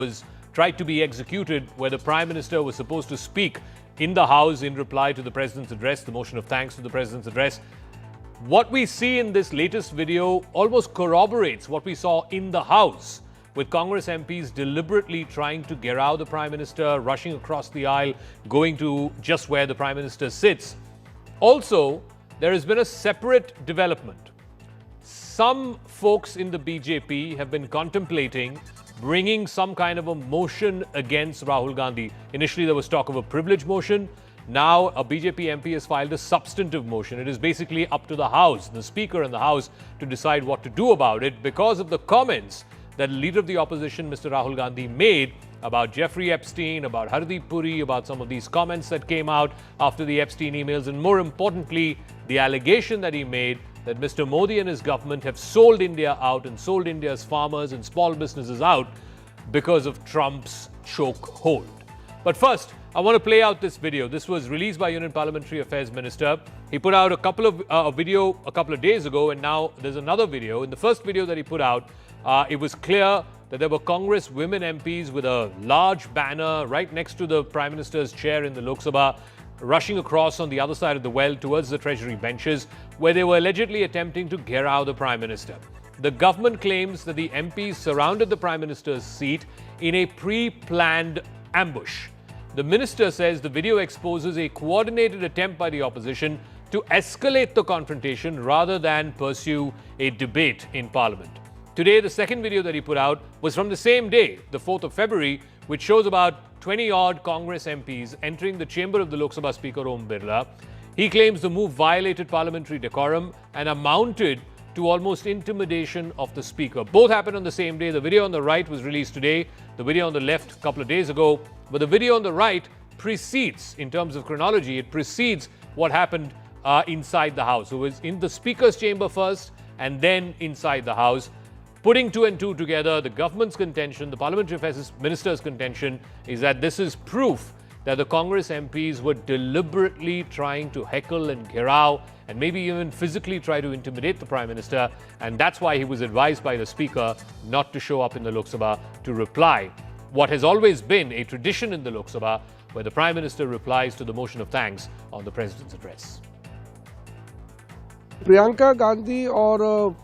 was tried to be executed, where the Prime Minister was supposed to speak in the House in reply to the President's address, the motion of thanks to the President's address. What we see in this latest video almost corroborates what we saw in the House, with Congress MPs deliberately trying to gerao the Prime Minister, rushing across the aisle, going to just where the Prime Minister sits. Also, there has been a separate development. Some folks in the BJP have been contemplating bringing some kind of a motion against Rahul Gandhi. Initially, there was talk of a privilege motion. Now, a BJP MP has filed a substantive motion. It is basically up to the House, the Speaker in the House, to decide what to do about it because of the comments that the Leader of the Opposition, Mr. Rahul Gandhi, made about Jeffrey Epstein, about Hardeep Puri, about some of these comments that came out after the Epstein emails, and more importantly, the allegation that he made that Mr. Modi and his government have sold India out and sold India's farmers and small businesses out because of Trump's chokehold. But first, I want to play out this video. This was released by Union Parliamentary Affairs Minister. He put out a video a couple of days ago, and now there's another video. In the first video that he put out, it was clear that there were Congress women MPs with a large banner right next to the Prime Minister's chair in the Lok Sabha, rushing across on the other side of the well towards the Treasury benches, where they were allegedly attempting to gerao the Prime Minister. The government claims that the MPs surrounded the Prime Minister's seat in a pre-planned ambush. The minister says the video exposes a coordinated attempt by the opposition to escalate the confrontation rather than pursue a debate in Parliament. Today, the second video that he put out was from the same day, the 4th of February, which shows about 20-odd Congress MPs entering the chamber of the Lok Sabha Speaker Om Birla. He claims the move violated parliamentary decorum and amounted to almost intimidation of the Speaker. Both happened on the same day. The video on the right was released today, the video on the left a couple of days ago. But the video on the right precedes, in terms of chronology, it precedes what happened inside the House. So it was in the Speaker's chamber first and then inside the House. Putting two and two together, the government's contention, the Parliamentary Affairs Minister's contention is that this is proof that the Congress MPs were deliberately trying to heckle and gerao and maybe even physically try to intimidate the Prime Minister. And that's why he was advised by the Speaker not to show up in the Lok Sabha to reply. What has always been a tradition in the Lok Sabha, where the Prime Minister replies to the motion of thanks on the President's address. Priyanka Gandhi और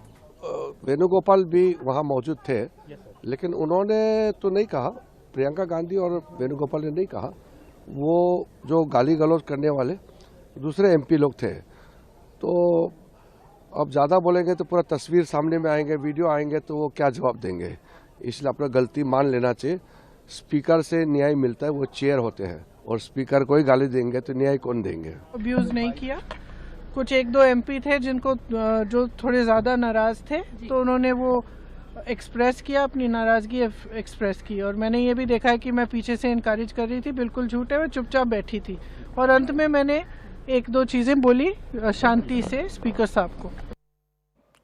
वेणुगोपाल भी वहां मौजूद थे, लेकिन उन्होंने तो नहीं कहा, प्रियंका गांधी और वेणुगोपाल ने नहीं कहा, वो जो गाली गलौज करने वाले दूसरे एमपी लोग थे। तो अब ज़्यादा बोलेंगे तो पूरा तस्वीर सामने में आएंगे, वीडियो आएंगे, तो वो क्या जवाब देंगे। इसलिए अपना गलती मान लेना चाहिए। स्पीकर से न्याय मिलता है, वो चेयर होते हैं, और स्पीकर को ही गाली देंगे तो न्याय कौन देंगे। अब्यूज नहीं किया। कुछ एक दो एमपी थे जिनको जो थोड़े ज़्यादा नाराज़ थे, तो उन्होंने वो एक्सप्रेस किया, अपनी नाराज़गी एक्सप्रेस की। और मैंने ये भी देखा है कि मैं पीछे से इनकरेज कर रही थी, बिल्कुल झूठे, मैं चुपचाप बैठी थी। और अंत में मैंने एक दो चीज़ें बोली शांति से स्पीकर साहब को।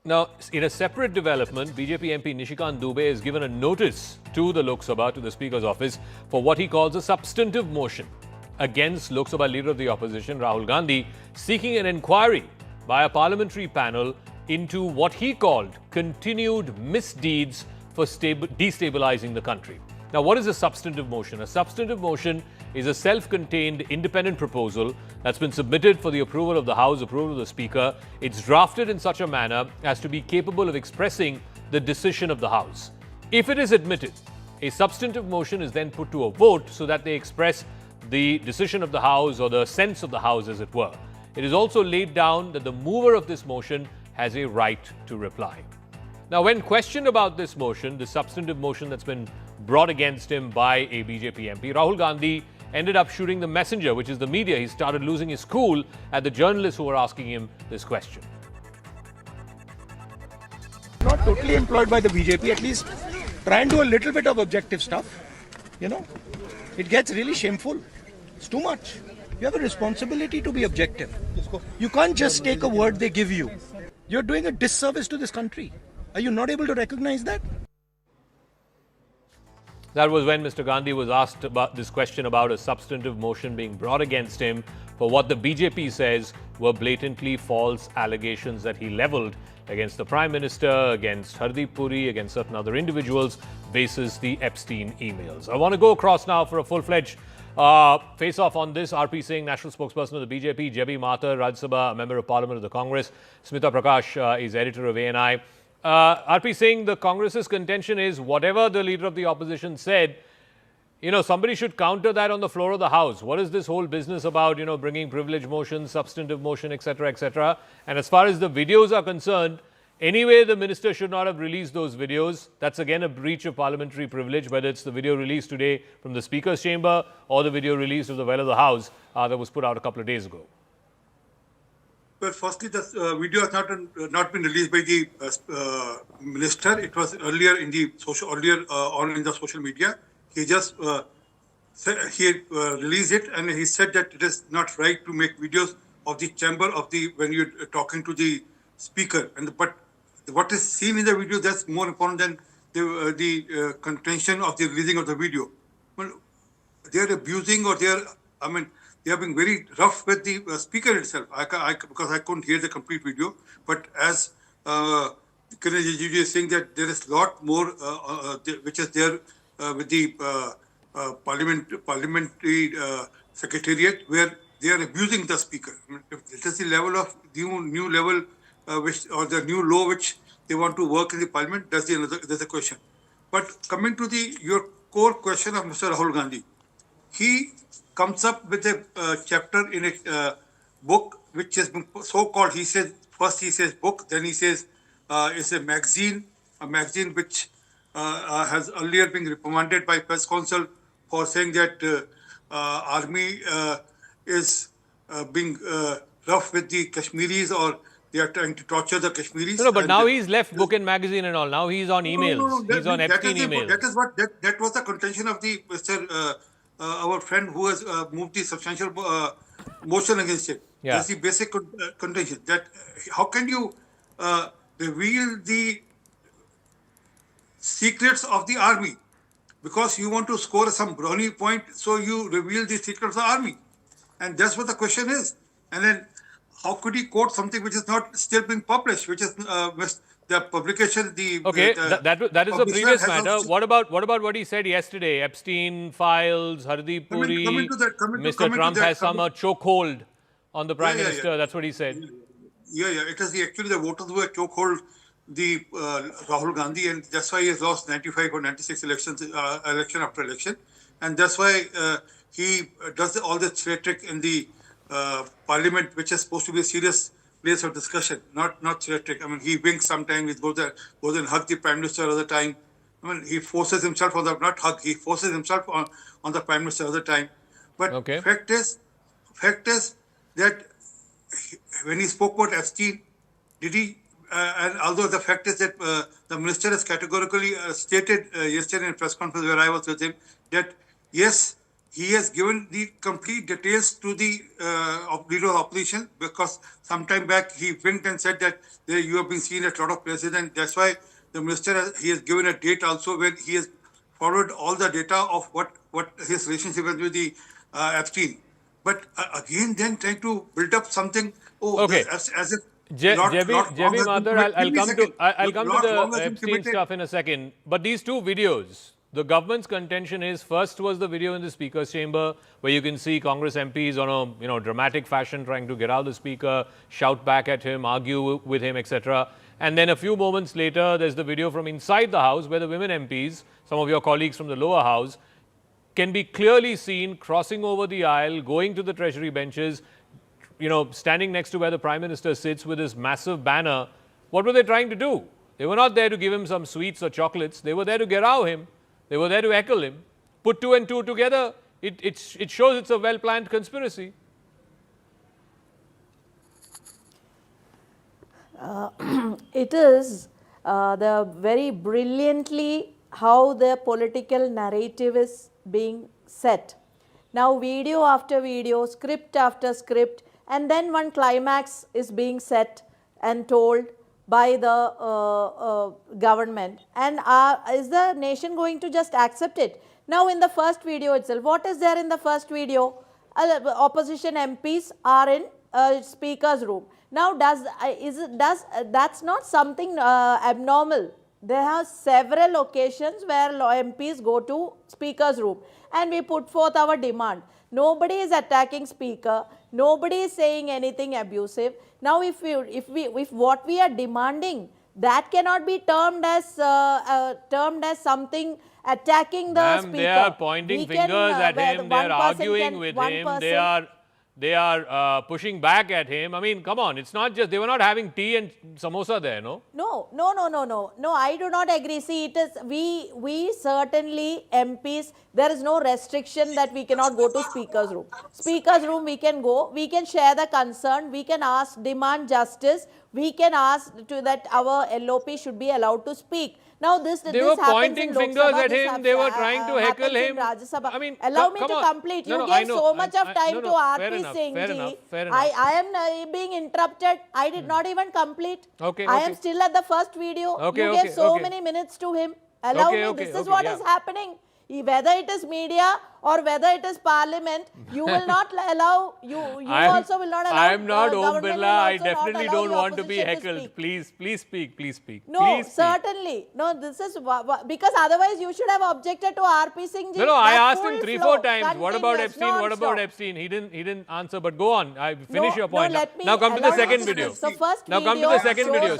Now, in a separate development, BJP MP Nishikant Dubey has given a notice to the Lok Sabha, to the Speaker's office, for what he calls a substantive motion against Lok Sabha Leader of the Opposition, Rahul Gandhi, seeking an inquiry by a parliamentary panel into what he called continued misdeeds for destabilizing the country. Now, what is a substantive motion? A substantive motion is a self-contained independent proposal that's been submitted for the approval of the House, approval of the Speaker. It's drafted in such a manner as to be capable of expressing the decision of the House. If it is admitted, a substantive motion is then put to a vote so that they express the decision of the House, or the sense of the House, as it were. It is also laid down that the mover of this motion has a right to reply. Now, when questioned about this motion, the substantive motion that's been brought against him by a BJP MP, Rahul Gandhi ended up shooting the messenger, which is the media. He started losing his cool at the journalists who were asking him this question. Not totally employed by the BJP, at least try and do a little bit of objective stuff. You know, it gets really shameful. It's too much. You have a responsibility to be objective. You can't just take a word they give you. You're doing a disservice to this country. Are you not able to recognize that? That was when Mr. Gandhi was asked about this question about a substantive motion being brought against him for what the BJP says were blatantly false allegations that he levelled against the Prime Minister, against Hardeep Puri, against certain other individuals, basis the Epstein emails. I want to go across now for a full-fledged face-off on this. R.P. Singh, National Spokesperson of the BJP, J.B. Mathur, Rajya Sabha, a Member of Parliament of the Congress, Smita Prakash is editor of ANI. R.P. Singh, the Congress's contention is whatever the leader of the opposition said, somebody should counter that on the floor of the House. What is this whole business about, bringing privilege motion, substantive motion, etc., etc.? And as far as the videos are concerned, anyway, the minister should not have released those videos. That's again a breach of parliamentary privilege, whether it's the video released today from the Speaker's chamber or the video released of the well of the House that was put out a couple of days ago. Well, firstly, the video has not been released by the minister. It was earlier in the social media. He just released it, and he said that it is not right to make videos of the chamber when you're talking to the speaker. But what is seen in the video, that's more important than the contention of the releasing of the video. Well, they are abusing, or they are being very rough with the speaker itself. Because I couldn't hear the complete video, but as Kiren Rijiju is saying that there is a lot more which is there with the parliamentary secretariat, where they are abusing the speaker. If this is the level of new level or the new law which they want to work in the parliament, that's a question. But coming to your core question of Mr. Rahul Gandhi, he comes up with a chapter in a book which has been so-called, he says book, then he says it's a magazine which has earlier been reprimanded by press council for saying that army is being rough with the Kashmiris, or they are trying to torture the Kashmiris. No, but now he's left book and magazine and all. Now he's on emails. He's on Epstein emails. That was the contention of the our friend who has moved the substantial motion against it. Yeah. That's the basic contention. That how can you reveal the secrets of the army because you want to score some brownie point, so you reveal the secrets of the army, and that's what the question is. And then how could he quote something which is not still being published, which is the publication? That is a previous matter. What about what he said yesterday? Epstein files, Hardeep Puri, Mr. Trump has some chokehold on the Prime Minister. Yeah. That's what he said. Yeah. It is actually the voters who have chokehold the Rahul Gandhi, and that's why he has lost 95 or 96 election after election, and that's why he does all this rhetoric in the Parliament, which is supposed to be a serious place of discussion, not rhetoric. He winks sometimes, he goes and hug the Prime Minister all the time. He forces himself on he forces himself on the Prime Minister all the time. But fact is that when he spoke about Epstein, did he? And although the fact is that the minister has categorically stated yesterday in a press conference where I was with him that yes, he has given the complete details to the leader of opposition, because sometime back he winked and said that you have been seen at a lot of places, and that's why the minister has given a date also where he has followed all the data of what his relationship was with the Epstein. But again, then trying to build up something. As if J.B. Mathur, I'll come to the Epstein stuff in a second. But these two videos, the government's contention is, first was the video in the Speaker's chamber where you can see Congress MPs on a dramatic fashion trying to get out the Speaker, shout back at him, argue with him, etc. And then a few moments later, there's the video from inside the House where the women MPs, some of your colleagues from the lower house, can be clearly seen crossing over the aisle, going to the Treasury benches, standing next to where the Prime Minister sits with his massive banner. What were they trying to do? They were not there to give him some sweets or chocolates. They were there to get out him. They were there to heckle him. Put two and two together, it shows it's a well-planned conspiracy. It is the very brilliantly how the political narrative is being set. Now video after video, script after script, and then one climax is being set and told by the government, and is the nation going to just accept it? Now in the first video itself, what is there in the first video? Opposition MPs are in speaker's room. Now that's not something abnormal. there are several occasions where MPs go to Speaker's room and we put forth our demand. Nobody is attacking Speaker. Nobody is saying anything abusive. Now, if what we are demanding, that cannot be termed as something attacking the Speaker. They are pointing fingers at him. They are arguing with him. They are pushing back at him. I mean, come on, it's not just, they were not having tea and samosa there, no? No, I do not agree. See, it is, we certainly MPs, there is no restriction that we cannot go to Speaker's room. Speaker's room we can go, we can share the concern, we can ask, demand justice, we can ask that our LOP should be allowed to speak. Now they were pointing fingers at him, they were trying to heckle him. I mean, allow me to complete. You gave so much of time to RP Singh ji. I am being interrupted. I did not even complete. I am still at the first video. You gave so many minutes to him. Allow me. This is what is happening. Whether it is media or whether it is Parliament, you will not allow, you also will not allow. I am not Om Birla. I definitely don't want to be heckled. Please speak. No, please certainly. No, this is because otherwise you should have objected to RP Singh ji. No, I asked him 3-4 times. What about Epstein? What about Epstein? He didn't answer. But go on. Finish your point. Now come to the second video. So first now come to the second video.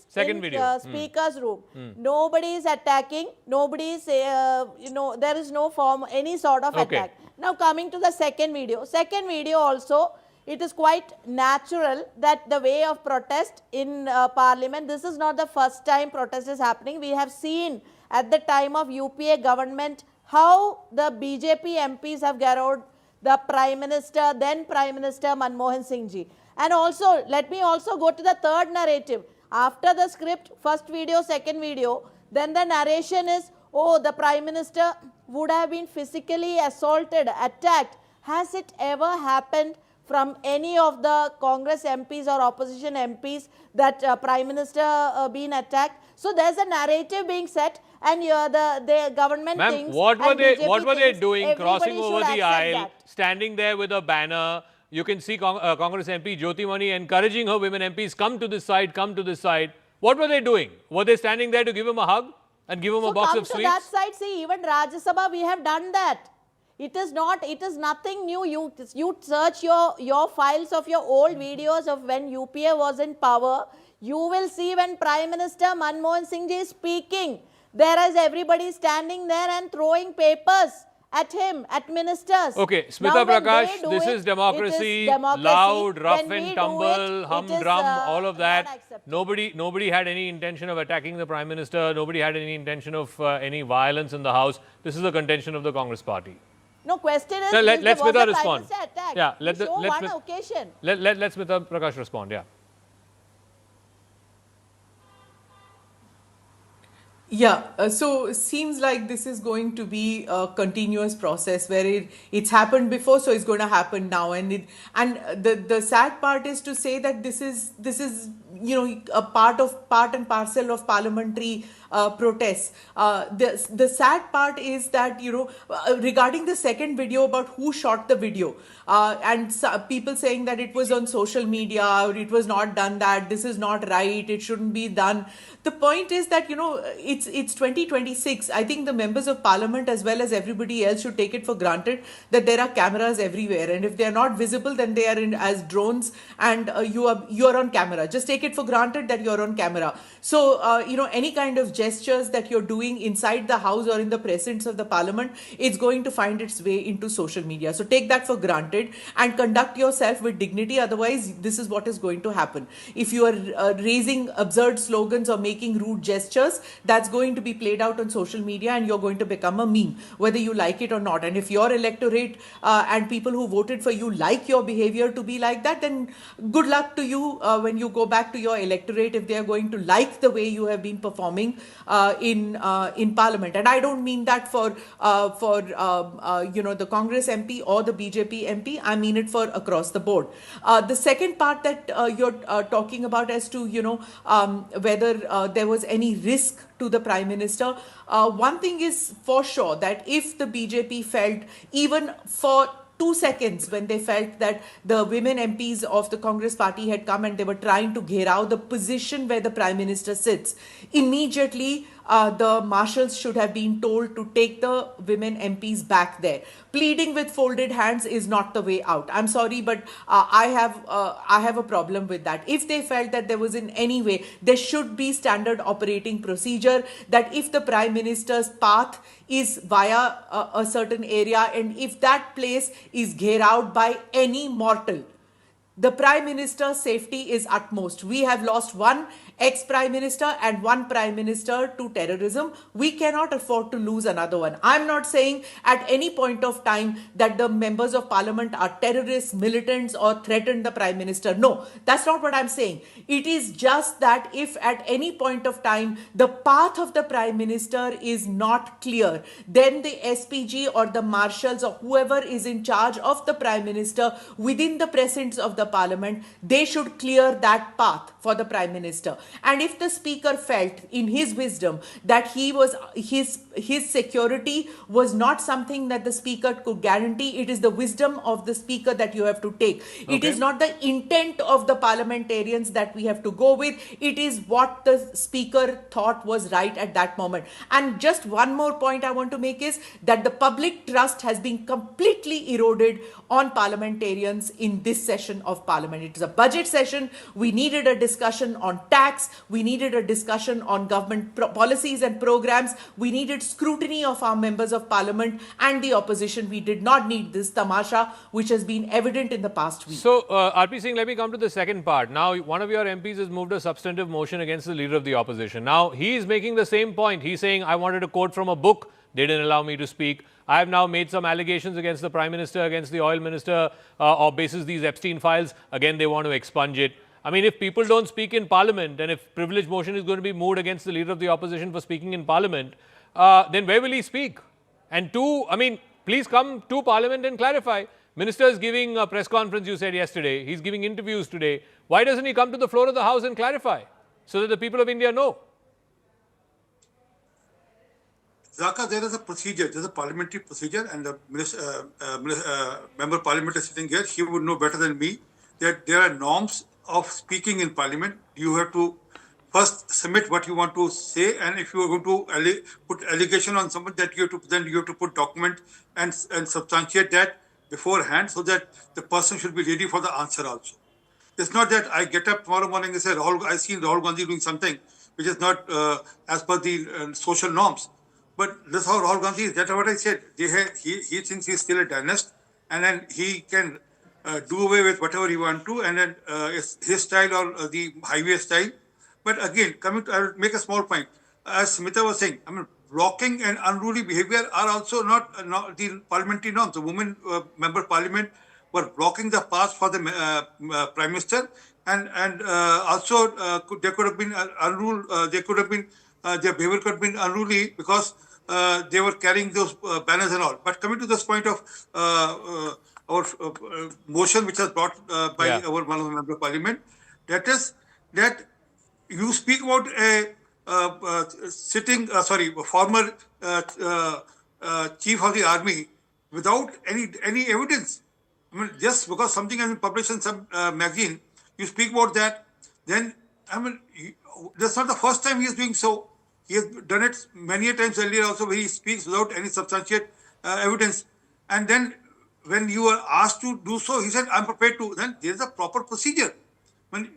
Second video. Speaker's room. Nobody is attacking. Nobody is, there is no form, any sort of attack. Now coming to the second video also, it is quite natural that the way of protest in Parliament, this is not the first time protest is happening. We have seen at the time of UPA government how the BJP MPs have garrowed the Prime Minister, then Prime Minister Manmohan Singh ji. And also, let me also go to the third narrative. After the script, first video, second video, then the narration is, oh, the Prime Minister would have been physically assaulted, attacked. Has it ever happened from any of the Congress MPs or opposition MPs that Prime Minister been attacked? So there's a narrative being set, and the government thinks. What were they doing? Crossing over the aisle, standing there with a banner. You can see Congress MP Jyotimani encouraging her women MPs, come to this side, come to this side. What were they doing? Were they standing there to give him a hug and give him a box of sweets? So come to that side. See, even Rajya Sabha, we have done that. It is nothing new. You search your files of your old videos of when UPA was in power. You will see when Prime Minister Manmohan Singh ji is speaking, there is everybody standing there and throwing papers at him, at ministers. Okay, Smita Prakash, this is democracy, loud, rough and tumble, humdrum, all of that. Nobody had any intention of attacking the Prime Minister. Nobody had any intention of any violence in the House. This is the contention of the Congress Party. No, question is, let Smita respond. Yeah, let Smita Prakash respond, yeah. Yeah, so seems like this is going to be a continuous process where it's happened before, so it's going to happen now. And the sad part is to say that this is a part and parcel of parliamentary protests. The sad part is that regarding the second video about who shot the video and people saying that it was on social media or it was not done, that this is not right, it shouldn't be done. The point is that it's 2026. I think the members of parliament as well as everybody else should take it for granted that there are cameras everywhere, and if they are not visible, then they are as drones, and you are on camera. Just take it for granted that you're on camera. So any kind of gestures that you're doing inside the house or in the presence of the parliament, it's going to find its way into social media. So take that for granted and conduct yourself with dignity. Otherwise, this is what is going to happen. If you are raising absurd slogans or making rude gestures, that's going to be played out on social media and you're going to become a meme, whether you like it or not. And if your electorate and people who voted for you like your behavior to be like that, then good luck to you when you go back to your electorate, if they are going to like the way you have been performing in parliament. And I don't mean that for the Congress MP or the BJP MP. I mean it for across the board. The second part that you're talking about as to whether there was any risk to the Prime Minister, one thing is for sure, that if the BJP felt even for 2 seconds when they felt that the women MPs of the Congress party had come and they were trying to gherav the position where the Prime Minister sits. Immediately, the marshals should have been told to take the women MPs back there. Pleading with folded hands is not the way out. I'm sorry, but I have a problem with that. If they felt that there was in any way, there should be standard operating procedure that if the Prime Minister's path is via a certain area and if that place is gheraved by any mortal, the Prime Minister's safety is utmost. We have lost one ex-Prime Minister and one Prime Minister to terrorism. We cannot afford to lose another one. I'm not saying at any point of time that the members of Parliament are terrorists, militants or threaten the Prime Minister. No, that's not what I'm saying. It is just that if at any point of time the path of the Prime Minister is not clear, then the SPG or the marshals or whoever is in charge of the Prime Minister within the presence of the Parliament, they should clear that path for the Prime Minister. And if the Speaker felt in his wisdom that his security was not something that the Speaker could guarantee, it is the wisdom of the Speaker that you have to take. Okay. It is not the intent of the parliamentarians that we have to go with. It is what the Speaker thought was right at that moment. And just one more point I want to make is that the public trust has been completely eroded on parliamentarians in this session of Parliament. It is a budget session. We needed a discussion on tax. We needed a discussion on government policies and programs. We needed scrutiny of our members of Parliament and the opposition. We did not need this tamasha, which has been evident in the past week. So, RP Singh, let me come to the second part. Now, one of your MPs has moved a substantive motion against the leader of the opposition. Now, he is making the same point. He's saying, I wanted to quote from a book. They didn't allow me to speak. I have now made some allegations against the Prime Minister, against the oil minister, or basis these Epstein files. Again, they want to expunge it. I mean, if people don't speak in Parliament and if privilege motion is going to be moved against the leader of the opposition for speaking in Parliament, then where will he speak? And two, I mean, please come to Parliament and clarify. Minister is giving a press conference, you said yesterday. He's giving interviews today. Why doesn't he come to the floor of the House and clarify so that the people of India know? Zaka, there is a procedure, there's a parliamentary procedure, and the member of parliament is sitting here. He would know better than me that there are norms of speaking in Parliament. You have to first submit what you want to say, and if you are going to put allegation on someone that you have to, then you have to put document and substantiate that beforehand so that the person should be ready for the answer also. It's not that I get up tomorrow morning and say, I see Rahul Gandhi doing something which is not as per the social norms. But this is how Rahul Gandhi is. That's what I said. He thinks he's still a dynast, and then he can do away with whatever he wants to, and then his style or the highway style. But again, I'll make a small point. As Smita was saying, I mean, blocking and unruly behavior are also not the parliamentary norms. The women member of parliament were blocking the path for the Prime Minister, and also there could have been unruly. There could have been their behavior could have been unruly because they were carrying those banners and all. But coming to this point of our motion, which was brought by our one of the member of parliament, that is that you speak about a former chief of the army without any evidence. I mean, just because something has been published in some magazine, you speak about that. Then, I mean, that's not the first time he is doing so. He has done it many a times earlier also, where he speaks without any substantiate evidence. And then when you are asked to do so, he said, I'm prepared to. Then there is a proper procedure. When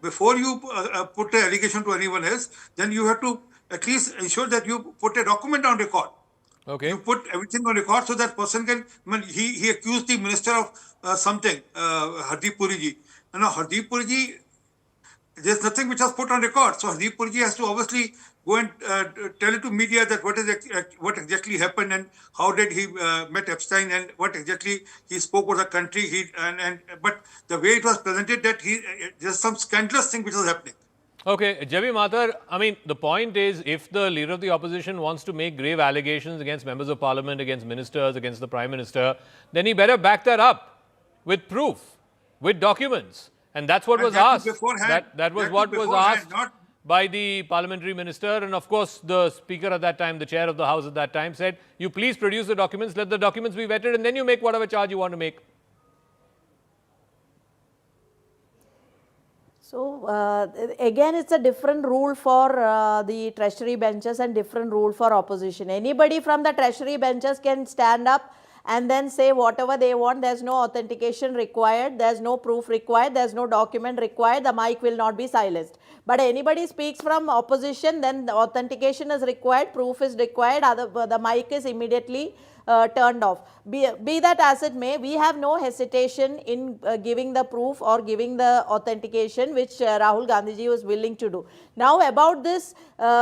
before you put an allegation to anyone else, then you have to at least ensure that you put a document on record. Okay. You put everything on record so that person can, I mean, he accused the minister of something, Hardeep Puri ji. Now, Hardeep Puri ji, there's nothing which was put on record. So Hardeep Puri ji has to obviously go and tell it to media that what exactly happened and how did he met Epstein and what exactly he spoke about the country. But the way it was presented, that there's some scandalous thing which was happening. Okay, Javi Mathur, I mean, the point is, if the leader of the opposition wants to make grave allegations against members of parliament, against ministers, against the Prime Minister, then he better back that up with proof, with documents. And that's what was asked. That was what was asked. by the parliamentary minister, and of course the speaker at that time, the chair of the house at that time, said, you please produce the documents, let the documents be vetted, and then you make whatever charge you want to make. So, again, it's a different rule for the treasury benches and different rule for opposition. Anybody from the treasury benches can stand up and then say whatever they want. There's no authentication required, there's no proof required, there's no document required, the mic will not be silenced. But anybody speaks from opposition, then the authentication is required, proof is required, the mic is immediately turned off. Be that as it may, we have no hesitation in giving the proof or giving the authentication which Rahul Gandhi was willing to do. Now about this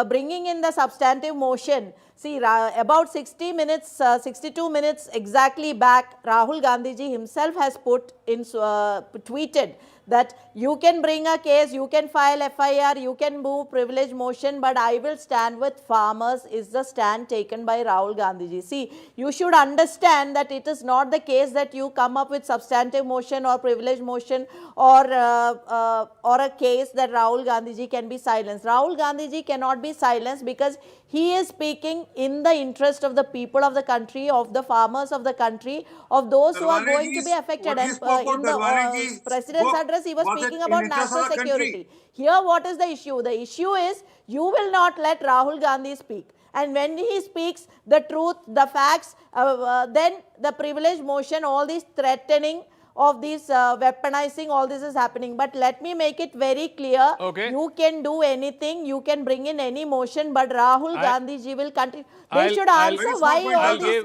bringing in the substantive motion, see about 60 minutes, 62 minutes exactly back, Rahul Gandhi himself has put in, tweeted that you can bring a case, you can file FIR, you can move privilege motion, but I will stand with farmers is the stand taken by Rahul Gandhi. See, you should understand that it is not the case that you come up with substantive motion or privilege motion or a case that Rahul Gandhi can be silenced. Rahul Gandhi cannot be silenced because he is speaking in the interest of the people of the country, of the farmers of the country, of those who are going to be affected. And in the president's address, he was speaking about national security. Here, what is the issue? The issue is you will not let Rahul Gandhi speak. And when he speaks the truth, the facts, then the privilege motion, all these threatening of these weaponizing, all this is happening. But let me make it very clear. Okay. You can do anything, you can bring in any motion, but Rahul Gandhi ji will continue. They should answer why all this,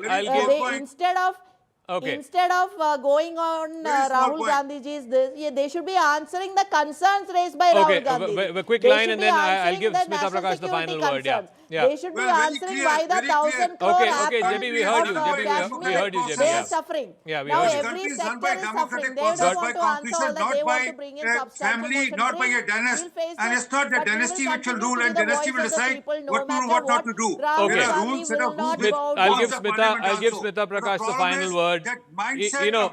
instead of going on Rahul Gandhi's this, they should be answering the concerns raised by Rahul Gandhi. A quick line and then I'll give Smita Prakash the final word. Yeah. They should be answering why the 1,000 crore okay, JB, we heard you. JB, we heard you, JB. They are suffering. Yeah, we now heard you. every sector is suffering. They don't want to answer all that. They want to bring in substantive motion. Not by a dynasty. And it's not the dynasty which will rule, and dynasty will decide what to do, what not to do. Okay. I'll give Smita Prakash the final word. You know,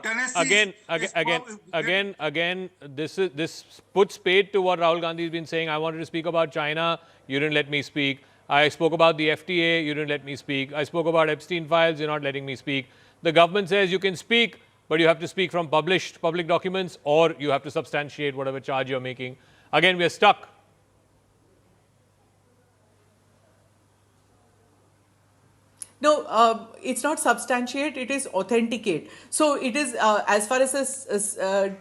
again, this puts paid to what Rahul Gandhi has been saying. I wanted to speak about China, you didn't let me speak. I spoke about the FTA, you didn't let me speak. I spoke about Epstein files, you're not letting me speak. The government says you can speak, but you have to speak from published public documents, or you have to substantiate whatever charge you're making. Again, we're stuck. No, it's not substantiate, it is authenticate. So it is, as far as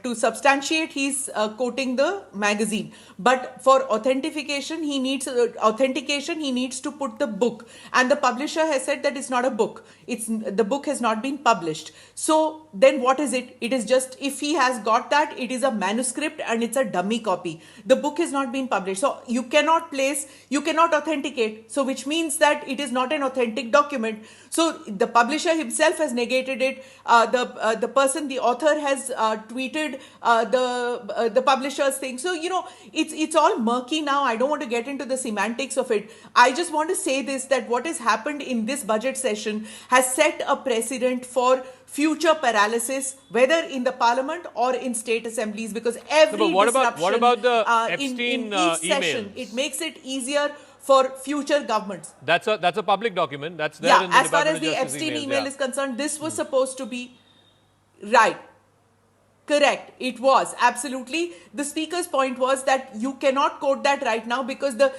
to substantiate, he's quoting the magazine. But for authentication, he needs to put the book. And the publisher has said that it's not a book. The book has not been published. So then what is it? It is just, if he has got that, it is a manuscript and it's a dummy copy. The book has not been published. So you cannot authenticate. So which means that it is not an authentic document. So the publisher himself has negated it. The author has tweeted the publisher's thing. So, you know, it's all murky now. I don't want to get into the semantics of it. I just want to say this, that what has happened in this budget session has set a precedent for future paralysis, whether in the parliament or in state assemblies, because every what about the Epstein in each session, emails? it makes it easier for future governments. That's a public document. That's there in the as far Department as the of Justice Epstein emails, email is concerned, this was supposed to be right. Correct. It was absolutely. The speaker's point was that you cannot quote that right now because the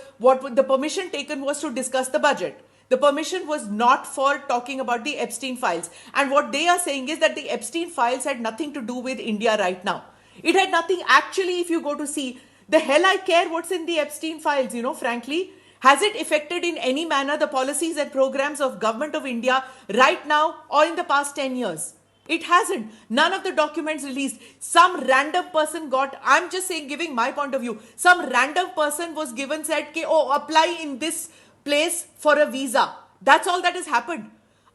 permission taken was to discuss the budget. The permission was not for talking about the Epstein files. And what they are saying is that the Epstein files had nothing to do with India right now. It had nothing. Actually, if you go to see, the hell I care what's in the Epstein files, you know, frankly. Has it affected in any manner the policies and programs of Government of India right now or in the past 10 years? It hasn't. None of the documents released. Some random person I'm just saying, giving my point of view, some random person was given, said, apply in this place for a visa. That's all that has happened.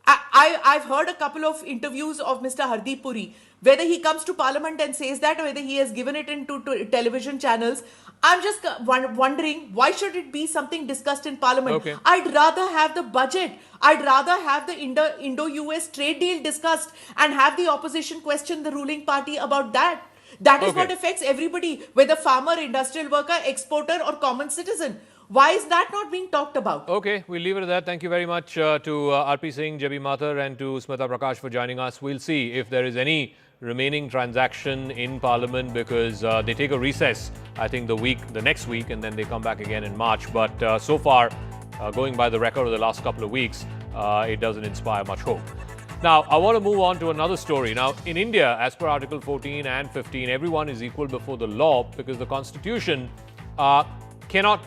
I've heard a couple of interviews of Mr. Hardeep Puri, whether he comes to parliament and says that or whether he has given it into television channels. I'm just wondering, why should it be something discussed in parliament? Okay. I'd rather have the budget. I'd rather have the Indo-US trade deal discussed and have the opposition question the ruling party about that. That is Okay. what affects everybody, whether farmer, industrial worker, exporter, or common citizen. Why is that not being talked about? Okay, we'll leave it at that. Thank you very much to RP Singh, J.B. Mathur and to Smita Prakash for joining us. We'll see if there is any remaining transaction in Parliament because they take a recess, I think, the next week, and then they come back again in March. But so far, going by the record of the last couple of weeks, it doesn't inspire much hope. Now, I want to move on to another story. Now, in India, as per Article 14 and 15, everyone is equal before the law because the Constitution cannot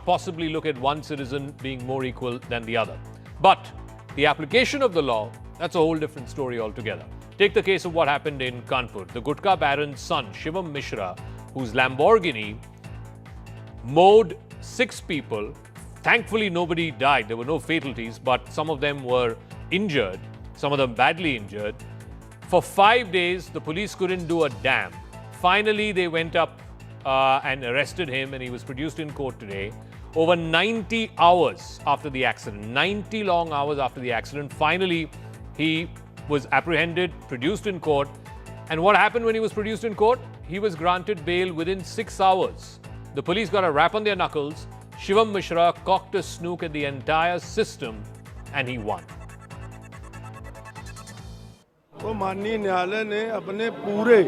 possibly look at one citizen being more equal than the other. But the application of the law, that's a whole different story altogether. Take the case of what happened in Kanpur. The Gutka baron's son, Shivam Mishra, whose Lamborghini mowed 6 people. Thankfully, nobody died. There were no fatalities, but some of them were injured, some of them badly injured. For 5 days, the police couldn't do a damn. Finally, they went up and arrested him, and he was produced in court today. Over 90 hours after the accident, 90 long hours after the accident, finally he was apprehended, produced in court. And what happened when he was produced in court? He was granted bail within 6 hours. The police got a rap on their knuckles. Shivam Mishra cocked a snook at the entire system, and he won. तो माननीय न्यायालय ने अपने पूरे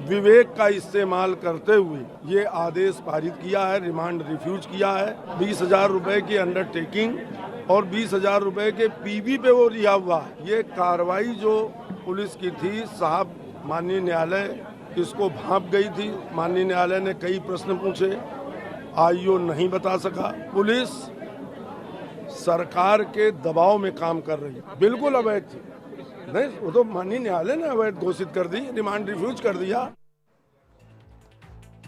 विवेक का इस्तेमाल करते हुए ये आदेश पारित किया है, रिमांड रिफ्यूज किया है। 20,000 रुपए की अंडरटेकिंग और 20,000 रुपए के पीबी पे वो रिहा हुआ है। ये कार्रवाई जो पुलिस की थी, साहब माननीय न्यायालय इसको भांप गई थी। माननीय न्यायालय ने कई प्रश्न पूछे, आईओ नहीं बता सका। पुलिस सरकार के दबाव में काम कर रही है, बिल्कुल अवैध थी। नहीं, वो तो माननीय न्यायालय ने अवैध घोषित कर दी, रिमांड रिफ्यूज कर दिया।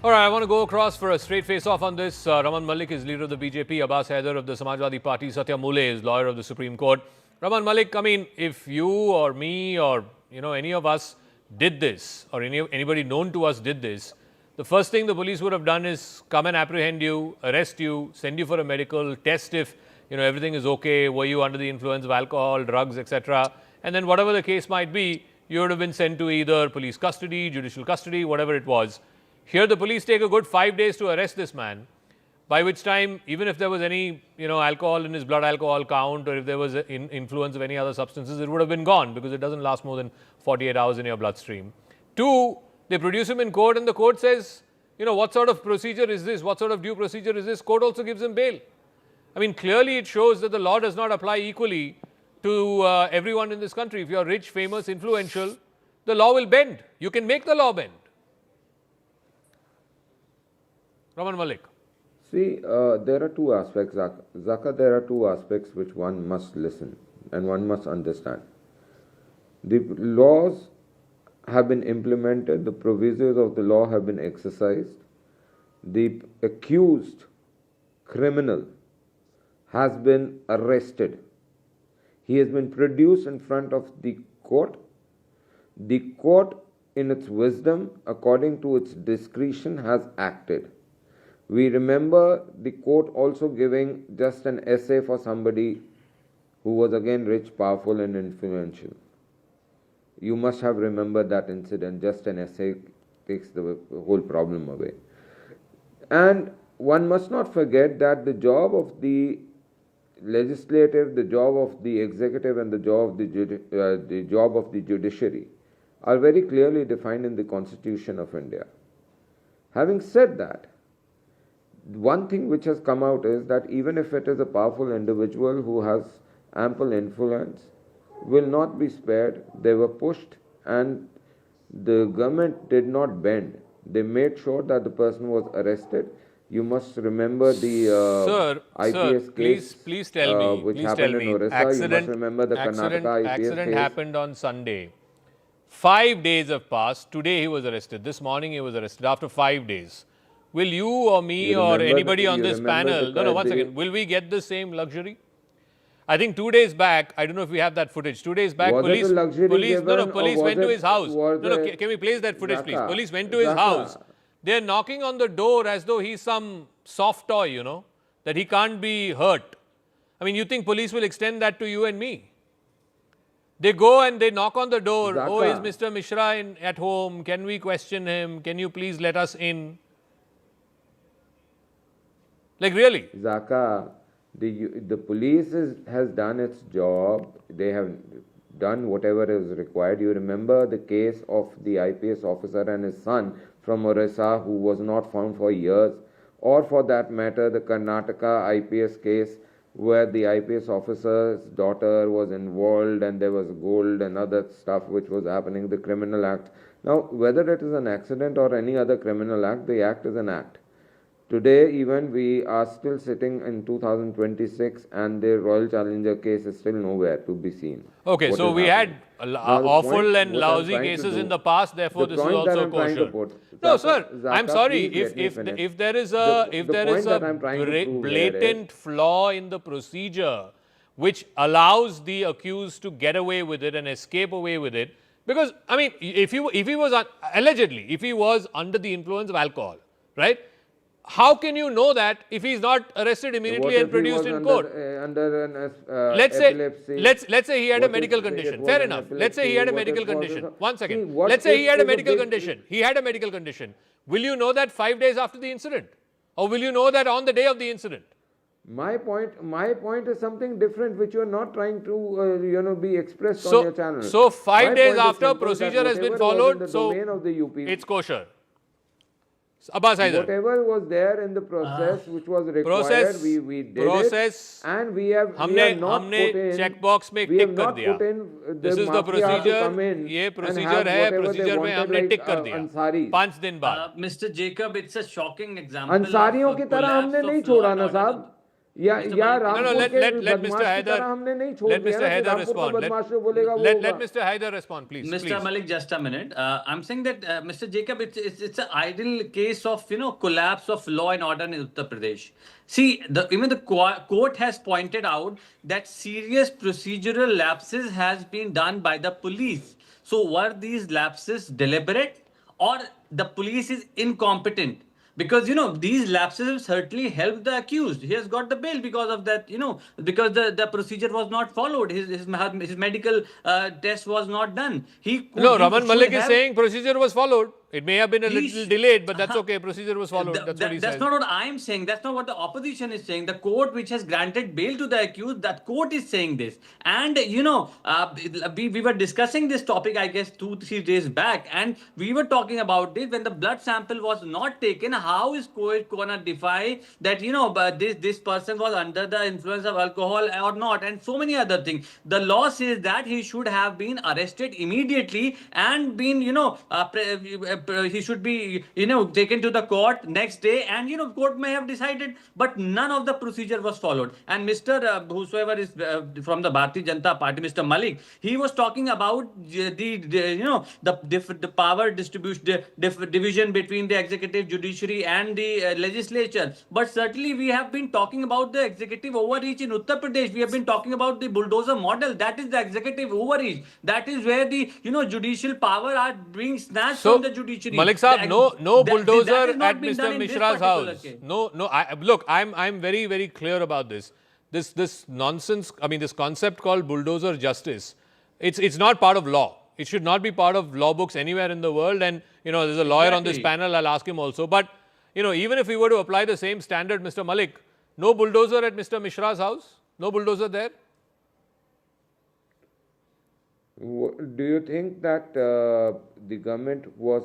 All right, I want to go across for a straight face-off on this. Raman Malik is leader of the BJP. Abbas Haider of the Samajwadi Party. Satya Mule is lawyer of the Supreme Court. Raman Malik, I mean, if you or me or any of us did this, or anybody known to us did this, the first thing the police would have done is come and apprehend you, arrest you, send you for a medical, test if everything is okay, were you under the influence of alcohol, drugs, etc. And then whatever the case might be, you would have been sent to either police custody, judicial custody, whatever it was. Here the police take a good 5 days to arrest this man, by which time, even if there was any alcohol in his blood alcohol count, or if there was influence of any other substances, it would have been gone because it doesn't last more than 48 hours in your bloodstream. 2, they produce him in court and the court says, what sort of procedure is this? What sort of due procedure is this? Court also gives him bail. I mean, clearly it shows that the law does not apply equally to everyone in this country. If you are rich, famous, influential, the law will bend. You can make the law bend. Raman Malik. See, there are 2 aspects, Zaka, there are 2 aspects which one must listen and one must understand. The laws have been implemented, the provisions of the law have been exercised. The accused criminal has been arrested. He has been produced in front of the court. The court, in its wisdom, according to its discretion, has acted. We remember the court also giving just an essay for somebody who was again rich, powerful and influential. You must have remembered that incident. Just an essay takes the whole problem away. And one must not forget that the job of the legislative, the job of the executive and the job of the judiciary are very clearly defined in the Constitution of India. Having said that, one thing which has come out is that even if it is a powerful individual who has ample influence, will not be spared. They were pushed and the government did not bend. They made sure that the person was arrested. You must remember the IPS case, please tell me, which happened in Orissa. You must remember the Karnataka IPS accident case. happened on Sunday. 5 days have passed. Today he was arrested. This morning he was arrested after 5 days. Will you or me or anybody on this panel, no, one second, will we get the same luxury? I think 2 days back, I don't know if we have that footage. 2 days back, police went to his house. Can we place that footage, please? Police went to his house. They're knocking on the door as though he's some soft toy, that he can't be hurt. I mean, you think police will extend that to you and me? They go and they knock on the door. Zaka. Oh, is Mr. Mishra at home? Can we question him? Can you please let us in? Like really? Zaka, the police has done its job. They have done whatever is required. You remember the case of the IPS officer and his son from Orissa who was not found for years, or for that matter the Karnataka IPS case where the IPS officer's daughter was involved and there was gold and other stuff which was happening, the criminal act. Now, whether it is an accident or any other criminal act, the act is an act. Today, even we are still sitting in 2026 and the Royal Challenger case is still nowhere to be seen. Okay, so we had awful and lousy cases in the past, therefore this is also kosher. No, sir, I'm sorry, if there is a blatant flaw in the procedure which allows the accused to get away with it and escape away with it, because, I mean, if he was, allegedly, if he was under the influence of alcohol, right? How can you know that if he's not arrested immediately and produced in court? Let's say he had a medical condition. Fair enough. Let's say he had a medical condition. 1 second. Let's say he had a medical condition. He had a medical condition. Will you know that 5 days after the incident? Or will you know that on the day of the incident? My point is something different, which you are not trying to, be expressed on your channel. So 5 days after procedure has been followed, so it's kosher. Abbas Haider. Whatever was there in the process which was required, we did it, and we have not put in. checkbox में tick कर दिया. This is the procedure. ये procedure है. Procedure में हमने tick कर दिया. 5 दिन बाद. Mr. Jacob, it's a shocking example. अंसारियों की तरह हमने नहीं छोड़ा ना साहब. No, let Mr. Haider respond. Let Mr. Haider respond, please. Mr. Malik, just a minute. I'm saying that, Mr. Jacob, it's an ideal case of, collapse of law and order in Uttar Pradesh. See, even the court has pointed out that serious procedural lapses has been done by the police. So were these lapses deliberate, or the police is incompetent? Because, these lapses have certainly helped the accused. He has got the bail because of that, because the procedure was not followed. His medical test was not done. Raman Malik is saying procedure was followed. It may have been a little delayed, but that's okay. Procedure was followed. That's what he says. That's not what I'm saying. That's not what the opposition is saying. The court which has granted bail to the accused, that court is saying this. And, we were discussing this topic, I guess, 2-3 days back. And we were talking about this when the blood sample was not taken. How is court going to defy that, this person was under the influence of alcohol or not? And so many other things. The law says that he should have been arrested immediately and been, he should be, taken to the court next day, and, court may have decided, but none of the procedure was followed. And Mr. Whosoever is from the Bharatiya Janata Party, Mr. Malik, he was talking about the power distribution, division between the executive, judiciary and the legislature. But certainly we have been talking about the executive overreach in Uttar Pradesh. We have been talking about the bulldozer model. That is the executive overreach. That is where the, judicial power are being snatched from the judiciary. Malik Saab, no bulldozer at Mr. Mishra's house. No. Look, I'm very, very clear about this. This nonsense, this concept called bulldozer justice, it's not part of law. It should not be part of law books anywhere in the world. And, there's a lawyer on this panel, I'll ask him also. But, even if we were to apply the same standard, Mr. Malik, no bulldozer at Mr. Mishra's house? No bulldozer there? Do you think that the government was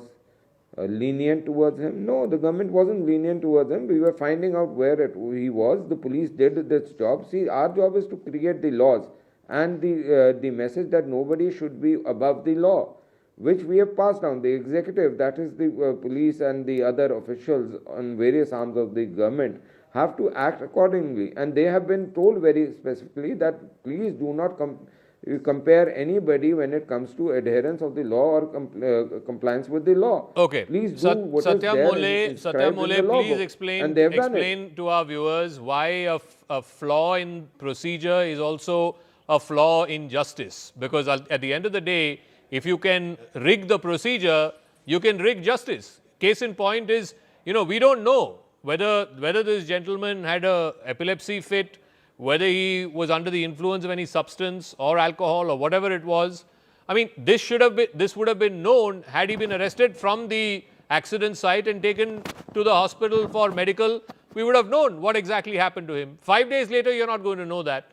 lenient towards him? No, the government wasn't lenient towards him. We were finding out where he was. The police did its job. See, our job is to create the laws and the message that nobody should be above the law, which we have passed down. The executive, that is the police and the other officials on various arms of the government, have to act accordingly. And they have been told very specifically that please do not compare anybody when it comes to adherence of the law or compliance with the law. Okay. Please do what Satya is there Mole, please explain to our viewers why a flaw in procedure is also a flaw in justice. Because at the end of the day, if you can rig the procedure, you can rig justice. Case in point is, we don't know whether this gentleman had a epilepsy fit, whether he was under the influence of any substance or alcohol or whatever it was. I mean, this would have been known had he been arrested from the accident site and taken to the hospital for medical. We would have known what exactly happened to him. 5 days later, you're not going to know that.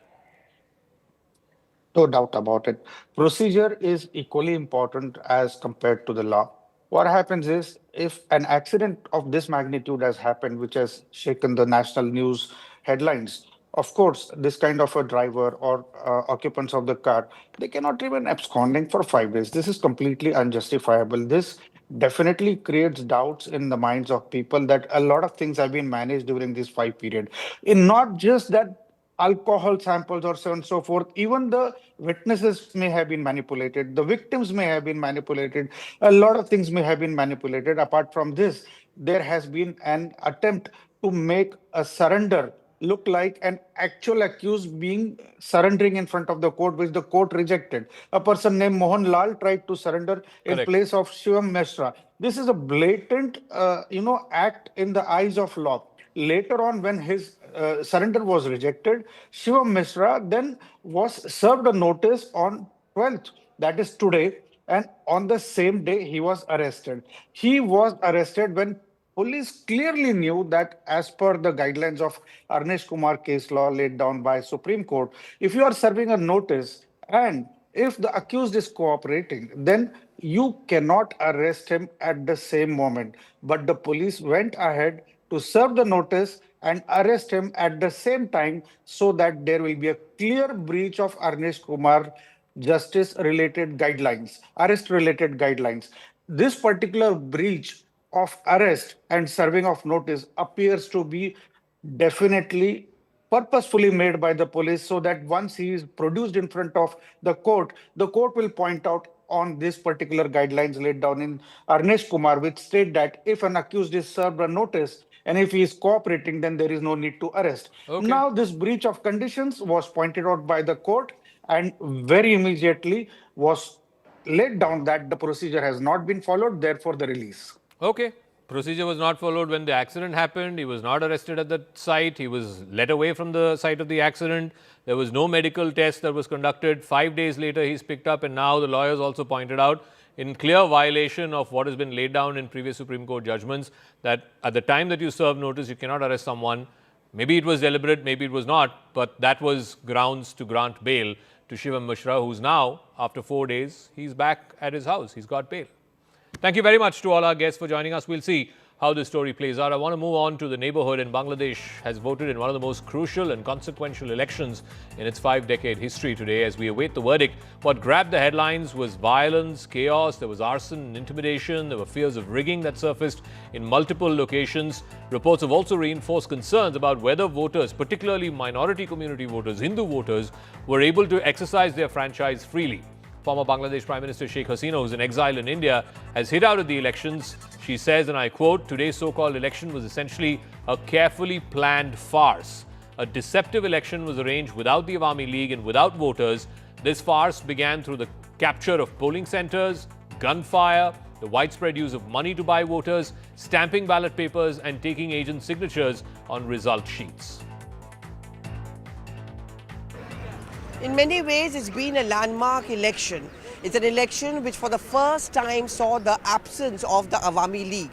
No doubt about it. Procedure is equally important as compared to the law. What happens is, if an accident of this magnitude has happened, which has shaken the national news headlines, of course, this kind of a driver or occupants of the car, they cannot remain absconding for 5 days. This is completely unjustifiable. This definitely creates doubts in the minds of people that a lot of things have been managed during this 5 period. In not just that alcohol samples or so on and so forth, even the witnesses may have been manipulated, the victims may have been manipulated, a lot of things may have been manipulated. Apart from this, there has been an attempt to make a surrender look like an actual accused being surrendering in front of the court, which the court rejected. A person named Mohan Lal tried to surrender in place of Shivam Mishra. This is a blatant, act in the eyes of law. Later on, when his surrender was rejected, Shivam Mishra then was served a notice on 12th, that is today, and on the same day he was arrested. He was arrested when police clearly knew that, as per the guidelines of Arnesh Kumar case law laid down by Supreme Court, if you are serving a notice and if the accused is cooperating, then you cannot arrest him at the same moment. But the police went ahead to serve the notice and arrest him at the same time, so that there will be a clear breach of Arnesh Kumar justice-related guidelines, arrest-related guidelines. This particular breach of arrest and serving of notice appears to be definitely purposefully made by the police, so that once he is produced in front of the court will point out on this particular guidelines laid down in Arnesh Kumar, which state that if an accused is served a notice and if he is cooperating, then there is no need to arrest. Okay. Now, this breach of conditions was pointed out by the court and very immediately was laid down that the procedure has not been followed, therefore the release. Okay. Procedure was not followed when the accident happened. He was not arrested at the site. He was led away from the site of the accident. There was no medical test that was conducted. 5 days later, he's picked up, and now the lawyers also pointed out, in clear violation of what has been laid down in previous Supreme Court judgments, that at the time that you serve notice, you cannot arrest someone. Maybe it was deliberate, maybe it was not, but that was grounds to grant bail to Shivam Mishra, who's now, after 4 days, he's back at his house. He's got bail. Thank you very much to all our guests for joining us. We'll see how this story plays out. I want to move on to the neighborhood. In Bangladesh has voted in one of the most crucial and consequential elections in its 5-decade history today. As we await the verdict, what grabbed the headlines was violence, chaos, there was arson and intimidation, there were fears of rigging that surfaced in multiple locations. Reports have also reinforced concerns about whether voters, particularly minority community voters, Hindu voters, were able to exercise their franchise freely. Former Bangladesh Prime Minister Sheikh Hasina, who's in exile in India, has hit out at the elections. She says, and I quote, "Today's so-called election was essentially a carefully planned farce. A deceptive election was arranged without the Awami League and without voters. This farce began through the capture of polling centers, gunfire, the widespread use of money to buy voters, stamping ballot papers and taking agent signatures on result sheets." In many ways, it's been a landmark election. It's an election which for the first time saw the absence of the Awami League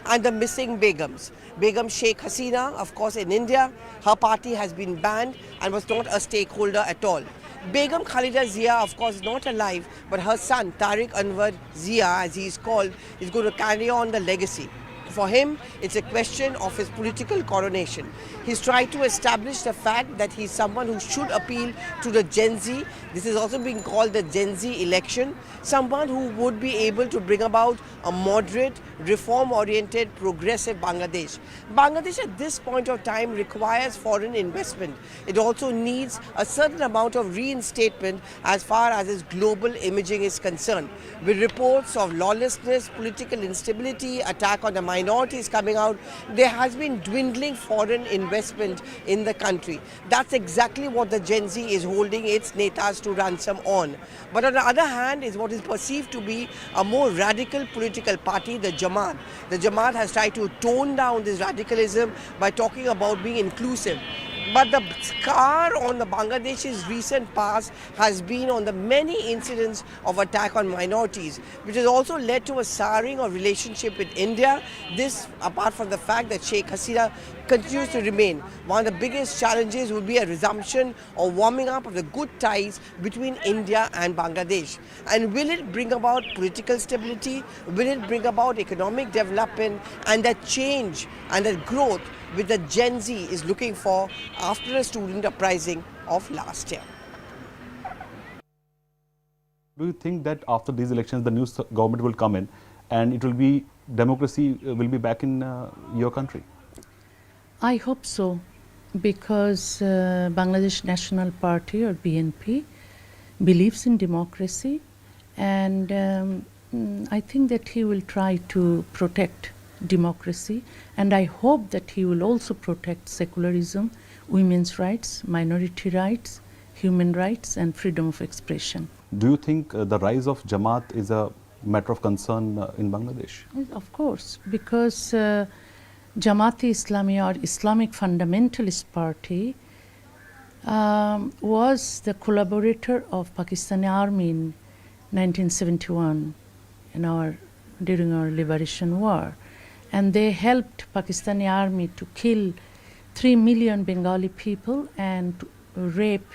and the missing Begums. Begum Sheikh Hasina, of course, in India, her party has been banned and was not a stakeholder at all. Begum Khalida Zia, of course, is not alive, but her son, Tariq Anwar Zia, as he is called, is going to carry on the legacy. For him, it's a question of his political coronation. He's tried to establish the fact that he's someone who should appeal to the Gen Z. This is also being called the Gen Z election. Someone who would be able to bring about a moderate, reform-oriented, progressive Bangladesh. Bangladesh at this point of time requires foreign investment. It also needs a certain amount of reinstatement as far as its global imaging is concerned. With reports of lawlessness, political instability, attack on the minorities coming out, there has been dwindling foreign investment in the country. That's exactly what the Gen Z is holding its netas to ransom on. But on the other hand is what is perceived to be a more radical political party, the Jamaat. The Jamaat has tried to tone down this radicalism by talking about being inclusive. But the scar on the Bangladesh's recent past has been on the many incidents of attack on minorities, which has also led to a souring of relationship with India. This, apart from the fact that Sheikh Hasina continues to remain. One of the biggest challenges would be a resumption or warming up of the good ties between India and Bangladesh. And will it bring about political stability? Will it bring about economic development and that change and that growth which the Gen Z is looking for after a student uprising of last year? Do you think that after these elections the new government will come in and it will be democracy will be back in your country? I hope so, because Bangladesh National Party or BNP believes in democracy, and I think that he will try to protect democracy, and I hope that he will also protect secularism, women's rights, minority rights, human rights and freedom of expression. Do you think the rise of Jamaat is a matter of concern in Bangladesh? Of course, because Jamaat-e-Islami or Islamic Fundamentalist Party was the collaborator of Pakistani army in 1971 during our liberation war, and they helped Pakistani army to kill 3 million Bengali people and to rape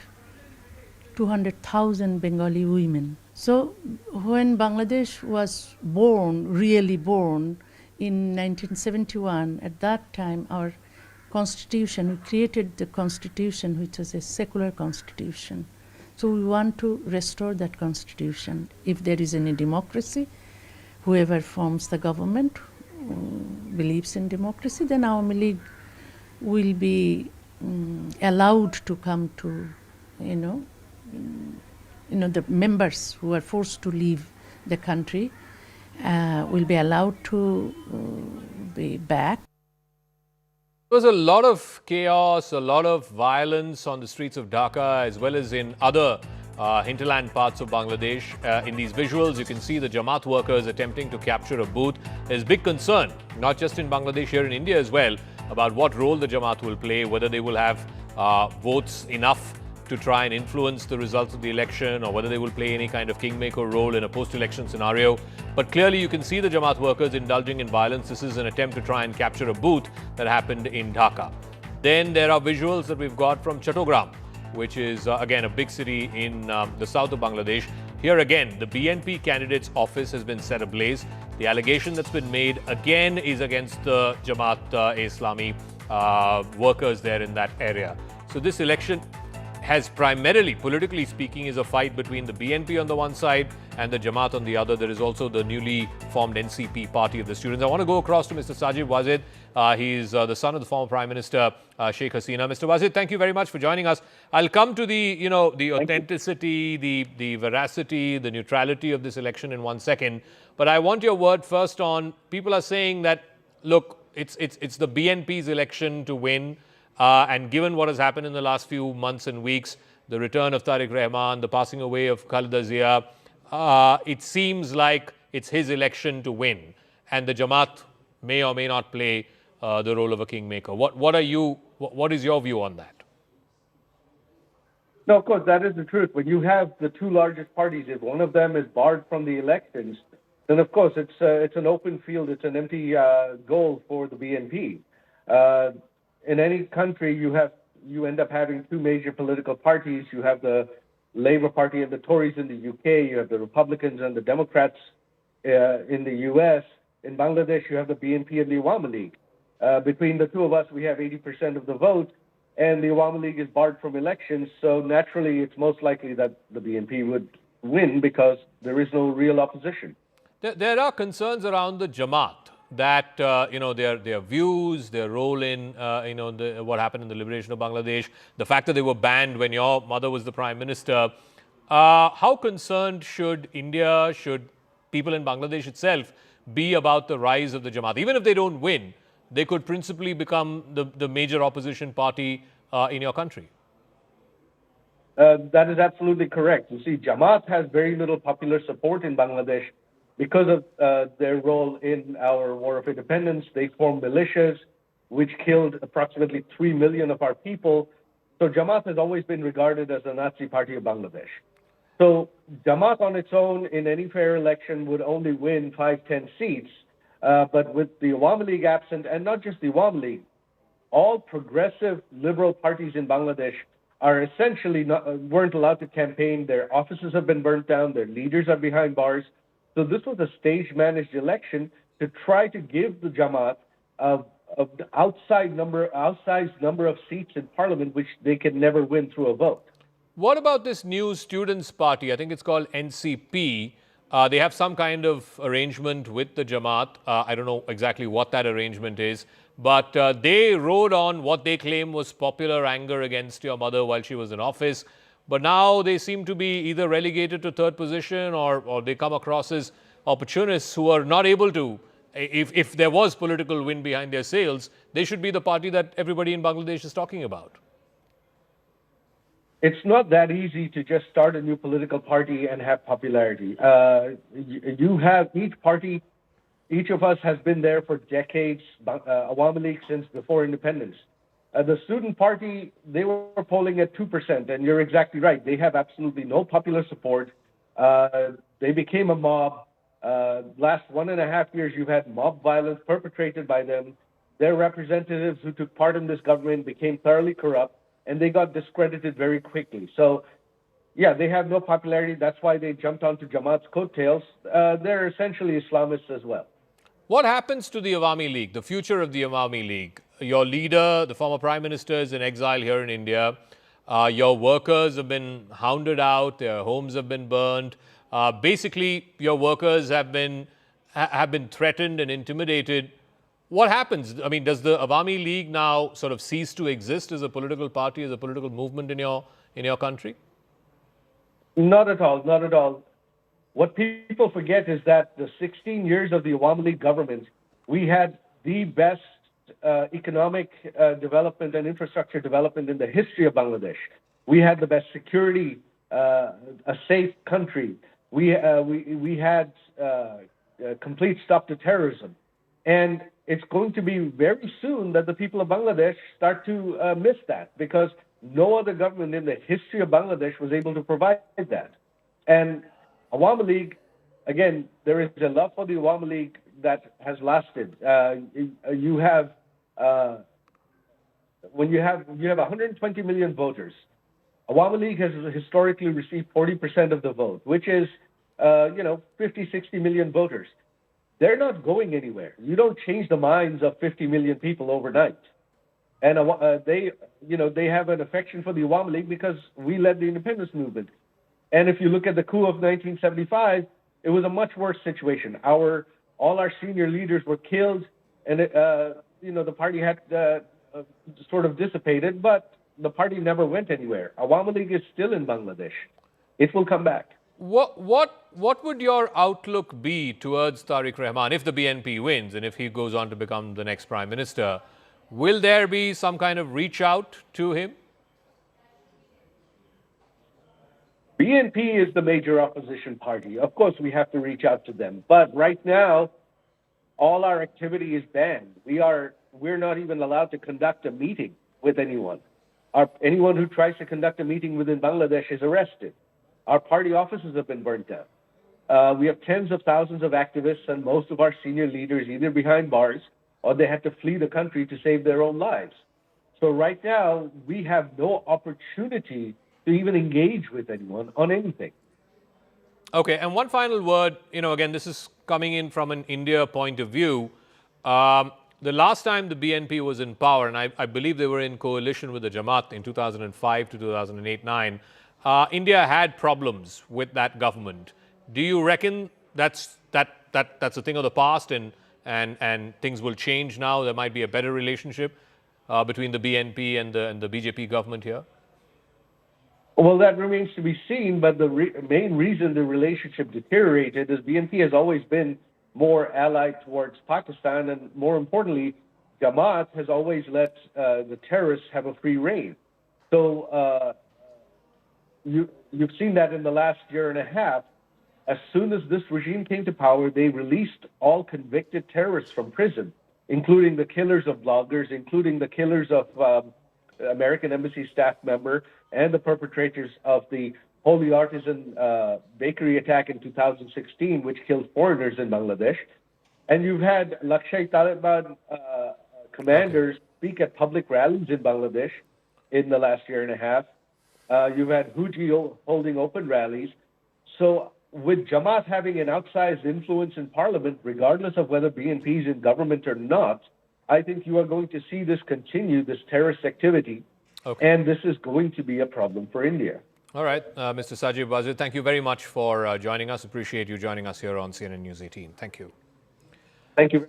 200,000 Bengali women. So when Bangladesh was born, really born, in 1971, at that time, our constitution, we created the constitution, which was a secular constitution. So we want to restore that constitution. If there is any democracy, whoever forms the government believes in democracy, then Awami League will be allowed to come to, the members who are forced to leave the country will be allowed to be back. There was a lot of chaos, a lot of violence on the streets of Dhaka as well as in other hinterland parts of Bangladesh. In these visuals, you can see the Jamaat workers attempting to capture a booth. There's big concern, not just in Bangladesh, here in India as well, about what role the Jamaat will play, whether they will have votes enough to try and influence the results of the election, or whether they will play any kind of kingmaker role in a post-election scenario. But clearly you can see the Jamaat workers indulging in violence. This is an attempt to try and capture a booth that happened in Dhaka. Then there are visuals that we've got from Chattogram, which is again a big city in the south of Bangladesh. Here again, the BNP candidate's office has been set ablaze. The allegation that's been made again is against the Jamaat-e-Islami workers there in that area. So this election has primarily, politically speaking, is a fight between the BNP on the one side and the Jamaat on the other. There is also the newly formed NCP party of the students. I want to go across to Mr. Sajib Wazid. He's the son of the former Prime Minister Sheikh Hasina. Mr. Wazid, thank you very much for joining us. I'll come to the, the authenticity, the veracity, the neutrality of this election in 1 second. But I want your word first on, people are saying that, look, it's the BNP's election to win. And given what has happened in the last few months and weeks, the return of Tariq Rahman, the passing away of Khalida Zia, it seems like it's his election to win. And the Jamaat may or may not play the role of a kingmaker. What is your view on that? No, of course, that is the truth. When you have the two largest parties, if one of them is barred from the elections, then of course it's an open field, it's an empty goal for the BNP. In any country, you end up having two major political parties. You have the Labour Party and the Tories in the UK. You have the Republicans and the Democrats in the US. In Bangladesh, you have the BNP and the Awami League. Between the two of us, we have 80% of the vote, and the Awami League is barred from elections. So naturally, it's most likely that the BNP would win because there is no real opposition. There are concerns around the Jamaat, that their views, their role in what happened in the liberation of Bangladesh, the fact that they were banned when your mother was the Prime Minister. How concerned should India, should people in Bangladesh itself be about the rise of the Jamaat? Even if they don't win, they could principally become the major opposition party in your country. That is absolutely correct. You see, Jamaat has very little popular support in Bangladesh. Because of their role in our war of independence, they formed militias, which killed approximately 3 million of our people. So Jamaat has always been regarded as the Nazi party of Bangladesh. So Jamaat on its own in any fair election would only win 5-10 seats, but with the Awami League absent, and not just the Awami League, all progressive liberal parties in Bangladesh are essentially weren't allowed to campaign. Their offices have been burnt down. Their leaders are behind bars. So this was a stage-managed election to try to give the Jamaat an outsized number of seats in parliament, which they can never win through a vote. What about this new students' party? I think it's called NCP. They have some kind of arrangement with the Jamaat. I don't know exactly what that arrangement is. But they rode on what they claim was popular anger against your mother while she was in office. But now they seem to be either relegated to third position or they come across as opportunists who are not able to. If there was political wind behind their sails, they should be the party that everybody in Bangladesh is talking about. It's not that easy to just start a new political party and have popularity. You have each party, each of us has been there for decades, Awami League since before independence. The student party, they were polling at 2%, and you're exactly right. They have absolutely no popular support. They became a mob. Last 1.5 years, you've had mob violence perpetrated by them. Their representatives who took part in this government became thoroughly corrupt, and they got discredited very quickly. So, yeah, they have no popularity. That's why they jumped onto Jamaat's coattails. They're essentially Islamists as well. What happens to the Awami League, the future of the Awami League? Your leader, the former Prime Minister, is in exile here in India. Your workers have been hounded out. Their homes have been burned. Basically, your workers have been threatened and intimidated. What happens? I mean, does the Awami League now sort of cease to exist as a political party, as a political movement in your country? Not at all. Not at all. What people forget is that the 16 years of the Awami League government, we had the best economic development and infrastructure development in the history of Bangladesh. We had the best security, a safe country. We had complete stop to terrorism. And it's going to be very soon that the people of Bangladesh start to miss that, because no other government in the history of Bangladesh was able to provide that. And Awami League, again, there is a love for the Awami League that has lasted. You have 120 million voters. Awami League has historically received 40% of the vote, which is 50, 60 million voters. They're not going anywhere. You don't change the minds of 50 million people overnight. And they have an affection for the Awami League because we led the independence movement. And if you look at the coup of 1975, it was a much worse situation. All our senior leaders were killed, and the party had sort of dissipated, but the party never went anywhere. Awami League is still in Bangladesh. It will come back. What would your outlook be towards Tariq Rahman if the BNP wins and if he goes on to become the next Prime Minister? Will there be some kind of reach out to him? BNP is the major opposition party. Of course, we have to reach out to them. But right now, all our activity is banned. We're not even allowed to conduct a meeting with anyone. Anyone who tries to conduct a meeting within Bangladesh is arrested. Our party offices have been burnt down. We have tens of thousands of activists and most of our senior leaders either behind bars or they had to flee the country to save their own lives. So right now, we have no opportunity to even engage with anyone on anything. Okay, and one final word, again, this is coming in from an India point of view. The last time the BNP was in power, and I believe they were in coalition with the Jamaat in 2005 to 2008-9, India had problems with that government. Do you reckon that's a thing of the past and things will change now? There might be a better relationship between the BNP and the BJP government here? Well, that remains to be seen, but the main reason the relationship deteriorated is BNP has always been more allied towards Pakistan, and more importantly, Jamaat has always let the terrorists have a free rein. So you've seen that in the last year and a half. As soon as this regime came to power, they released all convicted terrorists from prison, including the killers of bloggers, including the killers of American Embassy staff member and the perpetrators of the Holy Artisan bakery attack in 2016, which killed foreigners in Bangladesh. And you've had Lashkar-e-Taliban commanders speak at public rallies in Bangladesh in the last year and a half. You've had Rijiju holding open rallies. So with Jamaat having an outsized influence in parliament, regardless of whether BNP is in government or not, I think you are going to see this continue, this terrorist activity, and this is going to be a problem for India. All right, Mr. Sajib Wazir, thank you very much for joining us. Appreciate you joining us here on CNN News 18. Thank you. Thank you.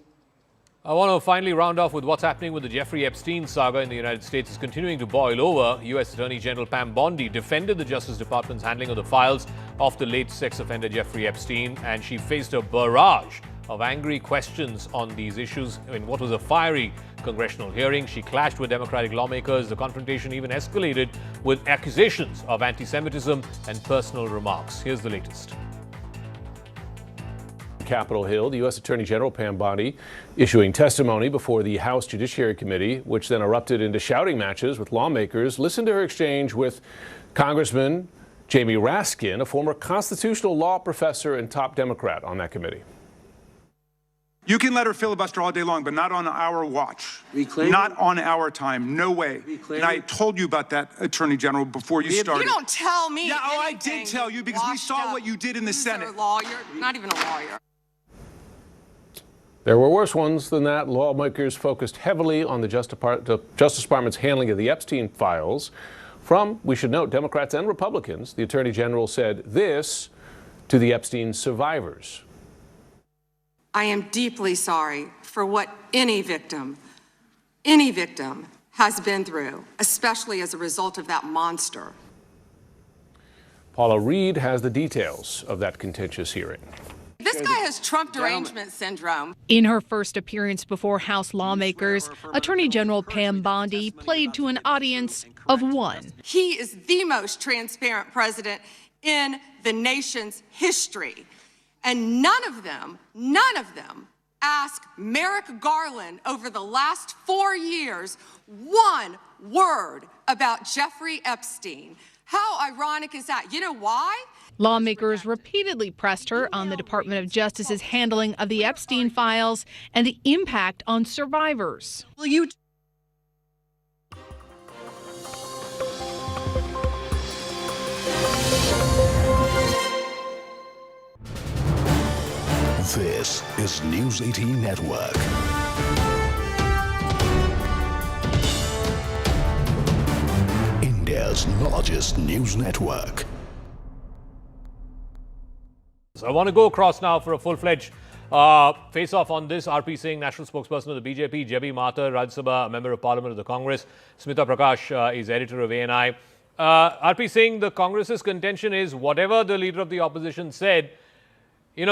I want to finally round off with what's happening with the Jeffrey Epstein saga in the United States is continuing to boil over. U.S. Attorney General Pam Bondi defended the Justice Department's handling of the files of the late sex offender Jeffrey Epstein, and she faced a barrage of angry questions on these issues in what was a fiery congressional hearing. She clashed with Democratic lawmakers. The confrontation even escalated with accusations of anti-Semitism and personal remarks. Here's the latest. Capitol Hill, the U.S. Attorney General Pam Bondi issuing testimony before the House Judiciary Committee, which then erupted into shouting matches with lawmakers. Listen to her exchange with Congressman Jamie Raskin, a former constitutional law professor and top Democrat on that committee. You can let her filibuster all day long, but not on our watch. Not on our time. No way. And I told you about that, Attorney General, before you started. You don't tell me. Yeah, I did tell you because we saw what you did in the Senate. You're a lawyer, not even a lawyer. There were worse ones than that. Lawmakers focused heavily on the Justice Department's handling of the Epstein files. From, we should note, Democrats and Republicans, the Attorney General said this to the Epstein survivors. I am deeply sorry for what any victim has been through, especially as a result of that monster. Paula Reed has the details of that contentious hearing. This guy has Trump derangement syndrome. In her first appearance before House lawmakers, Attorney General Pam Bondi played to an audience of one. He is the most transparent president in the nation's history. And none of them asked Merrick Garland over the last 4 years one word about Jeffrey Epstein. How ironic is that? You know why? Lawmakers repeatedly pressed her on the Department of Justice's handling of the Epstein files and the impact on survivors. Will you This is News 18 Network. India's largest news network. So I want to go across now for a full-fledged face-off on this. RP Singh, national spokesperson of the BJP, J.B. Mathur, Rajya Sabha, a member of Parliament of the Congress, Smita Prakash is editor of ANI. RP Singh, the Congress's contention is whatever the leader of the opposition said,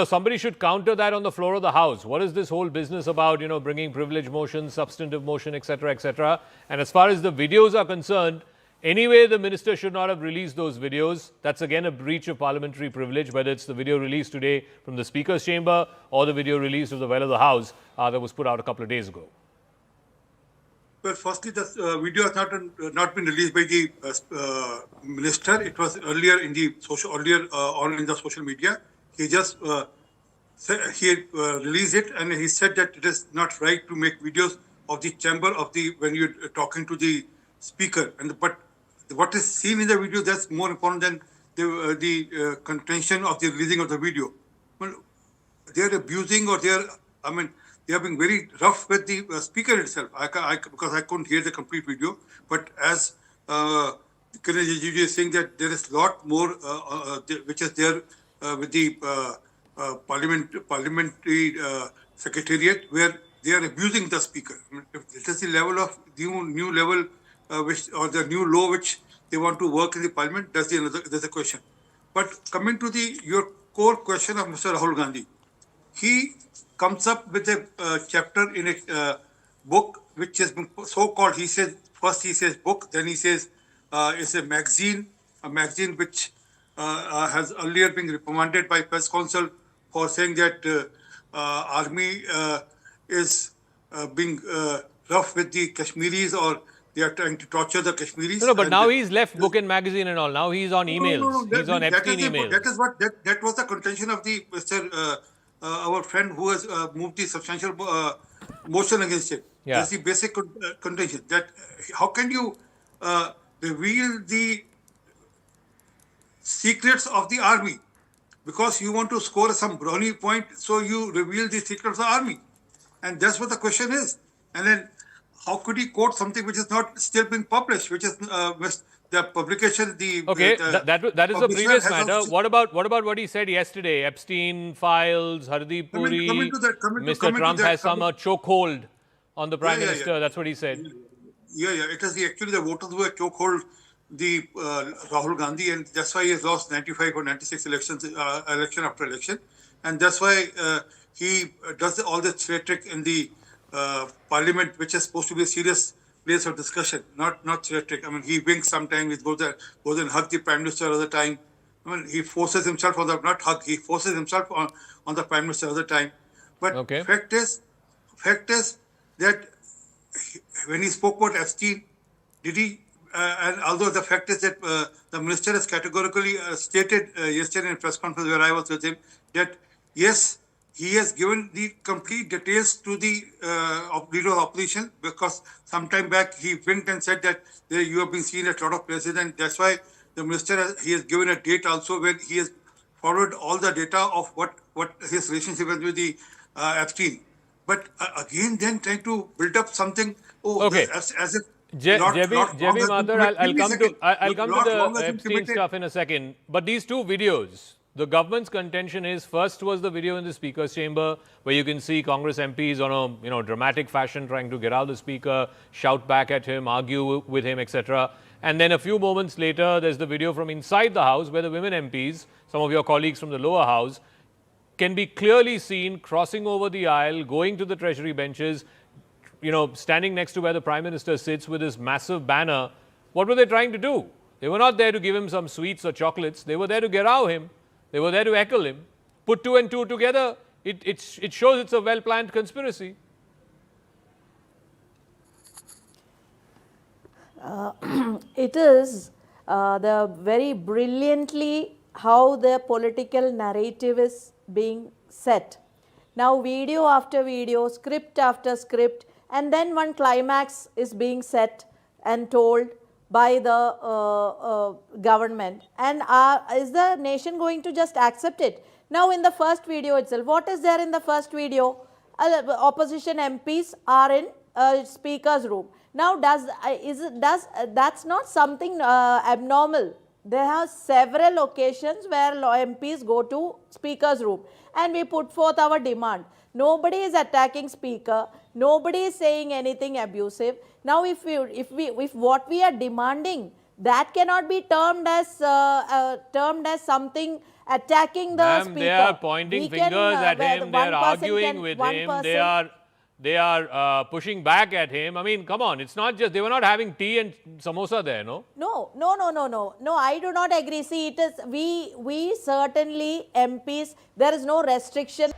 somebody should counter that on the floor of the House. What is this whole business about, bringing privilege motions, substantive motion, etc., etc.? And as far as the videos are concerned, anyway, the minister should not have released those videos. That's again a breach of parliamentary privilege, whether it's the video released today from the Speaker's chamber or the video released of the well of the House that was put out a couple of days ago. Well, firstly, the video has not been released by the minister. It was earlier in the social media. He just released it, and he said that it is not right to make videos of the chamber when you're talking to the speaker. But what is seen in the video, that's more important than the contention of the releasing of the video. Well, they are abusing, or they are being very rough with the speaker itself. Because I couldn't hear the complete video, but as Kiren Rijiju is saying that there is a lot more which is there with the parliamentary secretariat, where they are abusing the speaker. If this is the level of new level or the new law which they want to work in the parliament, that's a question. But coming to your core question of Mr. Rahul Gandhi, he comes up with a chapter in a book which has been so-called, he says book, then he says it's a magazine which has earlier been reprimanded by press council for saying that army is being rough with the Kashmiris, or they are trying to torture the Kashmiris. No, but now he's left book and magazine and all. Now he's on emails. He's on Epstein emails. That was the contention of the our friend who has moved the substantial motion against it. Yeah. That's the basic contention. That how can you reveal the secrets of the army because you want to score some brownie point, so you reveal the secrets of the army, and that's what the question is. And then, how could he quote something which is not still being published, which is the publication? That is the previous matter. What about what he said yesterday? Epstein files, Hardeep Puri, Mr. Trump has some chokehold on the Prime Minister. Yeah. That's what he said. Yeah. It is actually the voters who have chokehold the Rahul Gandhi, and that's why he has lost 95 or 96 elections, election after election, and that's why he does all this rhetoric in the Parliament, which is supposed to be a serious place of discussion, not rhetoric. I mean, he winks sometimes. He goes and hug the Prime Minister all the time. I mean, he forces himself on he forces himself on the Prime Minister all the time. But fact is that when he spoke about Epstein, did he? And although the fact is that the minister has categorically stated yesterday in a press conference where I was with him that yes, he has given the complete details to the leader of opposition, because sometime back he winked and said that you have been seen at a lot of places, and that's why the minister has given a date also where he has followed all the data of what his relationship is with the Epstein. But again, then trying to build up something. As if. J.B. Mathur, I'll come to the Epstein stuff in a second. But these two videos, the government's contention is, first was the video in the Speaker's chamber where you can see Congress MPs on a dramatic fashion trying to get out the Speaker, shout back at him, argue with him, etc. And then a few moments later, there's the video from inside the House where the women MPs, some of your colleagues from the lower house, can be clearly seen crossing over the aisle, going to the Treasury benches, standing next to where the Prime Minister sits with his massive banner. What were they trying to do? They were not there to give him some sweets or chocolates. They were there to gerow him. They were there to heckle him. Put two and two together, it shows it's a well-planned conspiracy. It is the very brilliantly how the political narrative is being set. Now video after video, script after script, and then one climax is being set and told by the government. And is the nation going to just accept it? Now in the first video itself, what is there in the first video? Opposition MPs are in Speaker's room. Now that's not something abnormal. There are several occasions where MPs go to Speaker's room and we put forth our demand. Nobody is attacking Speaker. Nobody is saying anything abusive. Now, if what we are demanding, that cannot be termed as something attacking the Speaker. They are pointing fingers at him. They are arguing with him. They are pushing back at him. I mean, come on. It's not just, they were not having tea and samosa there, no? No, I do not agree. See, it is, we certainly MPs, there is no restriction.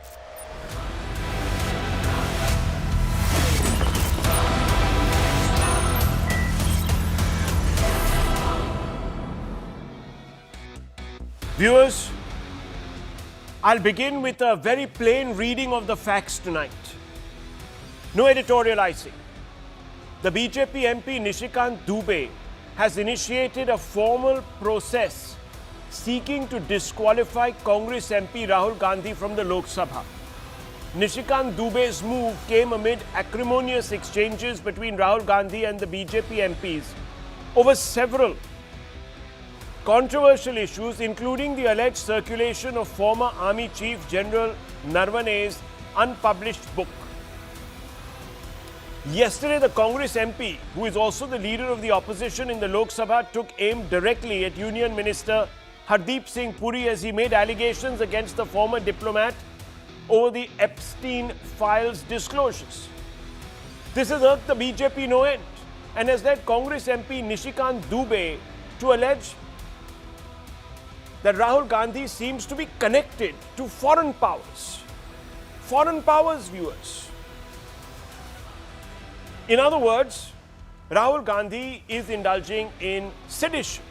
Viewers, I'll begin with a very plain reading of the facts tonight. No editorializing. The BJP MP Nishikant Dubey has initiated a formal process seeking to disqualify Congress MP Rahul Gandhi from the Lok Sabha. Nishikant Dubey's move came amid acrimonious exchanges between Rahul Gandhi and the BJP MPs over several controversial issues, including the alleged circulation of former Army Chief General Narvane's unpublished book. Yesterday, the Congress MP, who is also the leader of the opposition in the Lok Sabha, took aim directly at Union Minister Hardeep Singh Puri as he made allegations against the former diplomat over the Epstein files disclosures. This has irked the BJP no end and has led Congress MP Nishikant Dubey to allege that Rahul Gandhi seems to be connected to foreign powers. Foreign powers, viewers. In other words, Rahul Gandhi is indulging in sedition.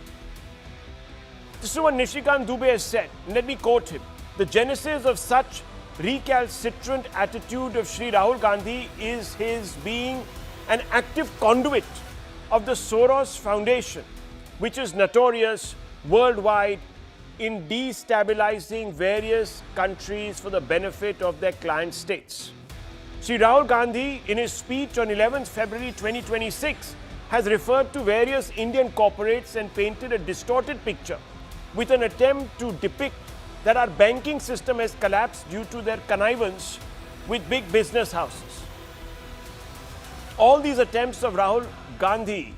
This is what Nishikant Dubey has said. Let me quote him. The genesis of such recalcitrant attitude of Shri Rahul Gandhi is his being an active conduit of the Soros Foundation, which is notorious worldwide in destabilizing various countries for the benefit of their client states. Shri Rahul Gandhi, in his speech on 11th February 2026, has referred to various Indian corporates and painted a distorted picture with an attempt to depict that our banking system has collapsed due to their connivance with big business houses. All these attempts of Rahul Gandhi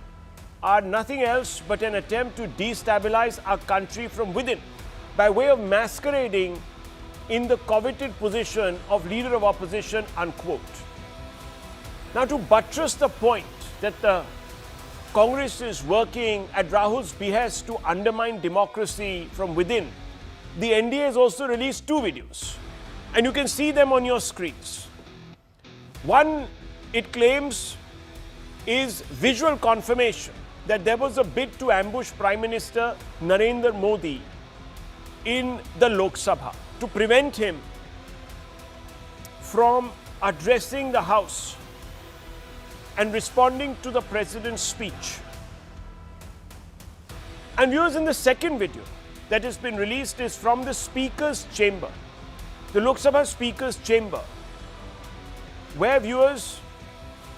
are nothing else but an attempt to destabilize our country from within by way of masquerading in the coveted position of leader of opposition, unquote. Now, to buttress the point that the Congress is working at Rahul's behest to undermine democracy from within, the NDA has also released two videos, and you can see them on your screens. One, it claims, is visual confirmation that there was a bid to ambush Prime Minister Narendra Modi in the Lok Sabha to prevent him from addressing the House and responding to the President's speech. And viewers, in the second video that has been released is from the Speaker's chamber, the Lok Sabha Speaker's chamber, where, viewers,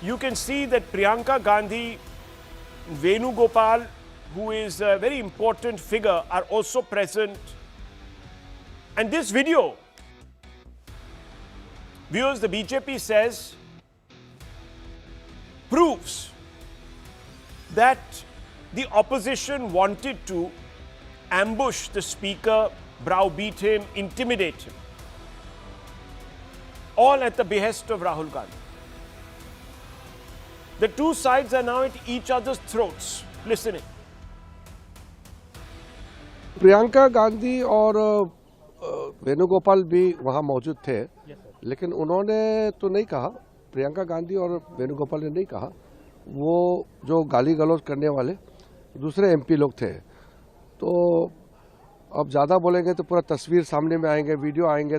you can see that Priyanka Gandhi, Venugopal, who is a very important figure, are also present. And this video, viewers, the BJP says, proves that the opposition wanted to ambush the Speaker, browbeat him, intimidate him, all at the behest of Rahul Gandhi. The two sides are now at each other's throats. Listen in. Priyanka Gandhi और वेणुगोपाल भी वहां मौजूद थे, लेकिन उन्होंने तो नहीं कहा, प्रियंका गांधी और वेणुगोपाल ने नहीं कहा, वो जो गाली गलौज करने वाले दूसरे एमपी लोग थे। तो अब ज़्यादा बोलेंगे तो पूरा तस्वीर सामने में आएंगे, वीडियो आएंगे।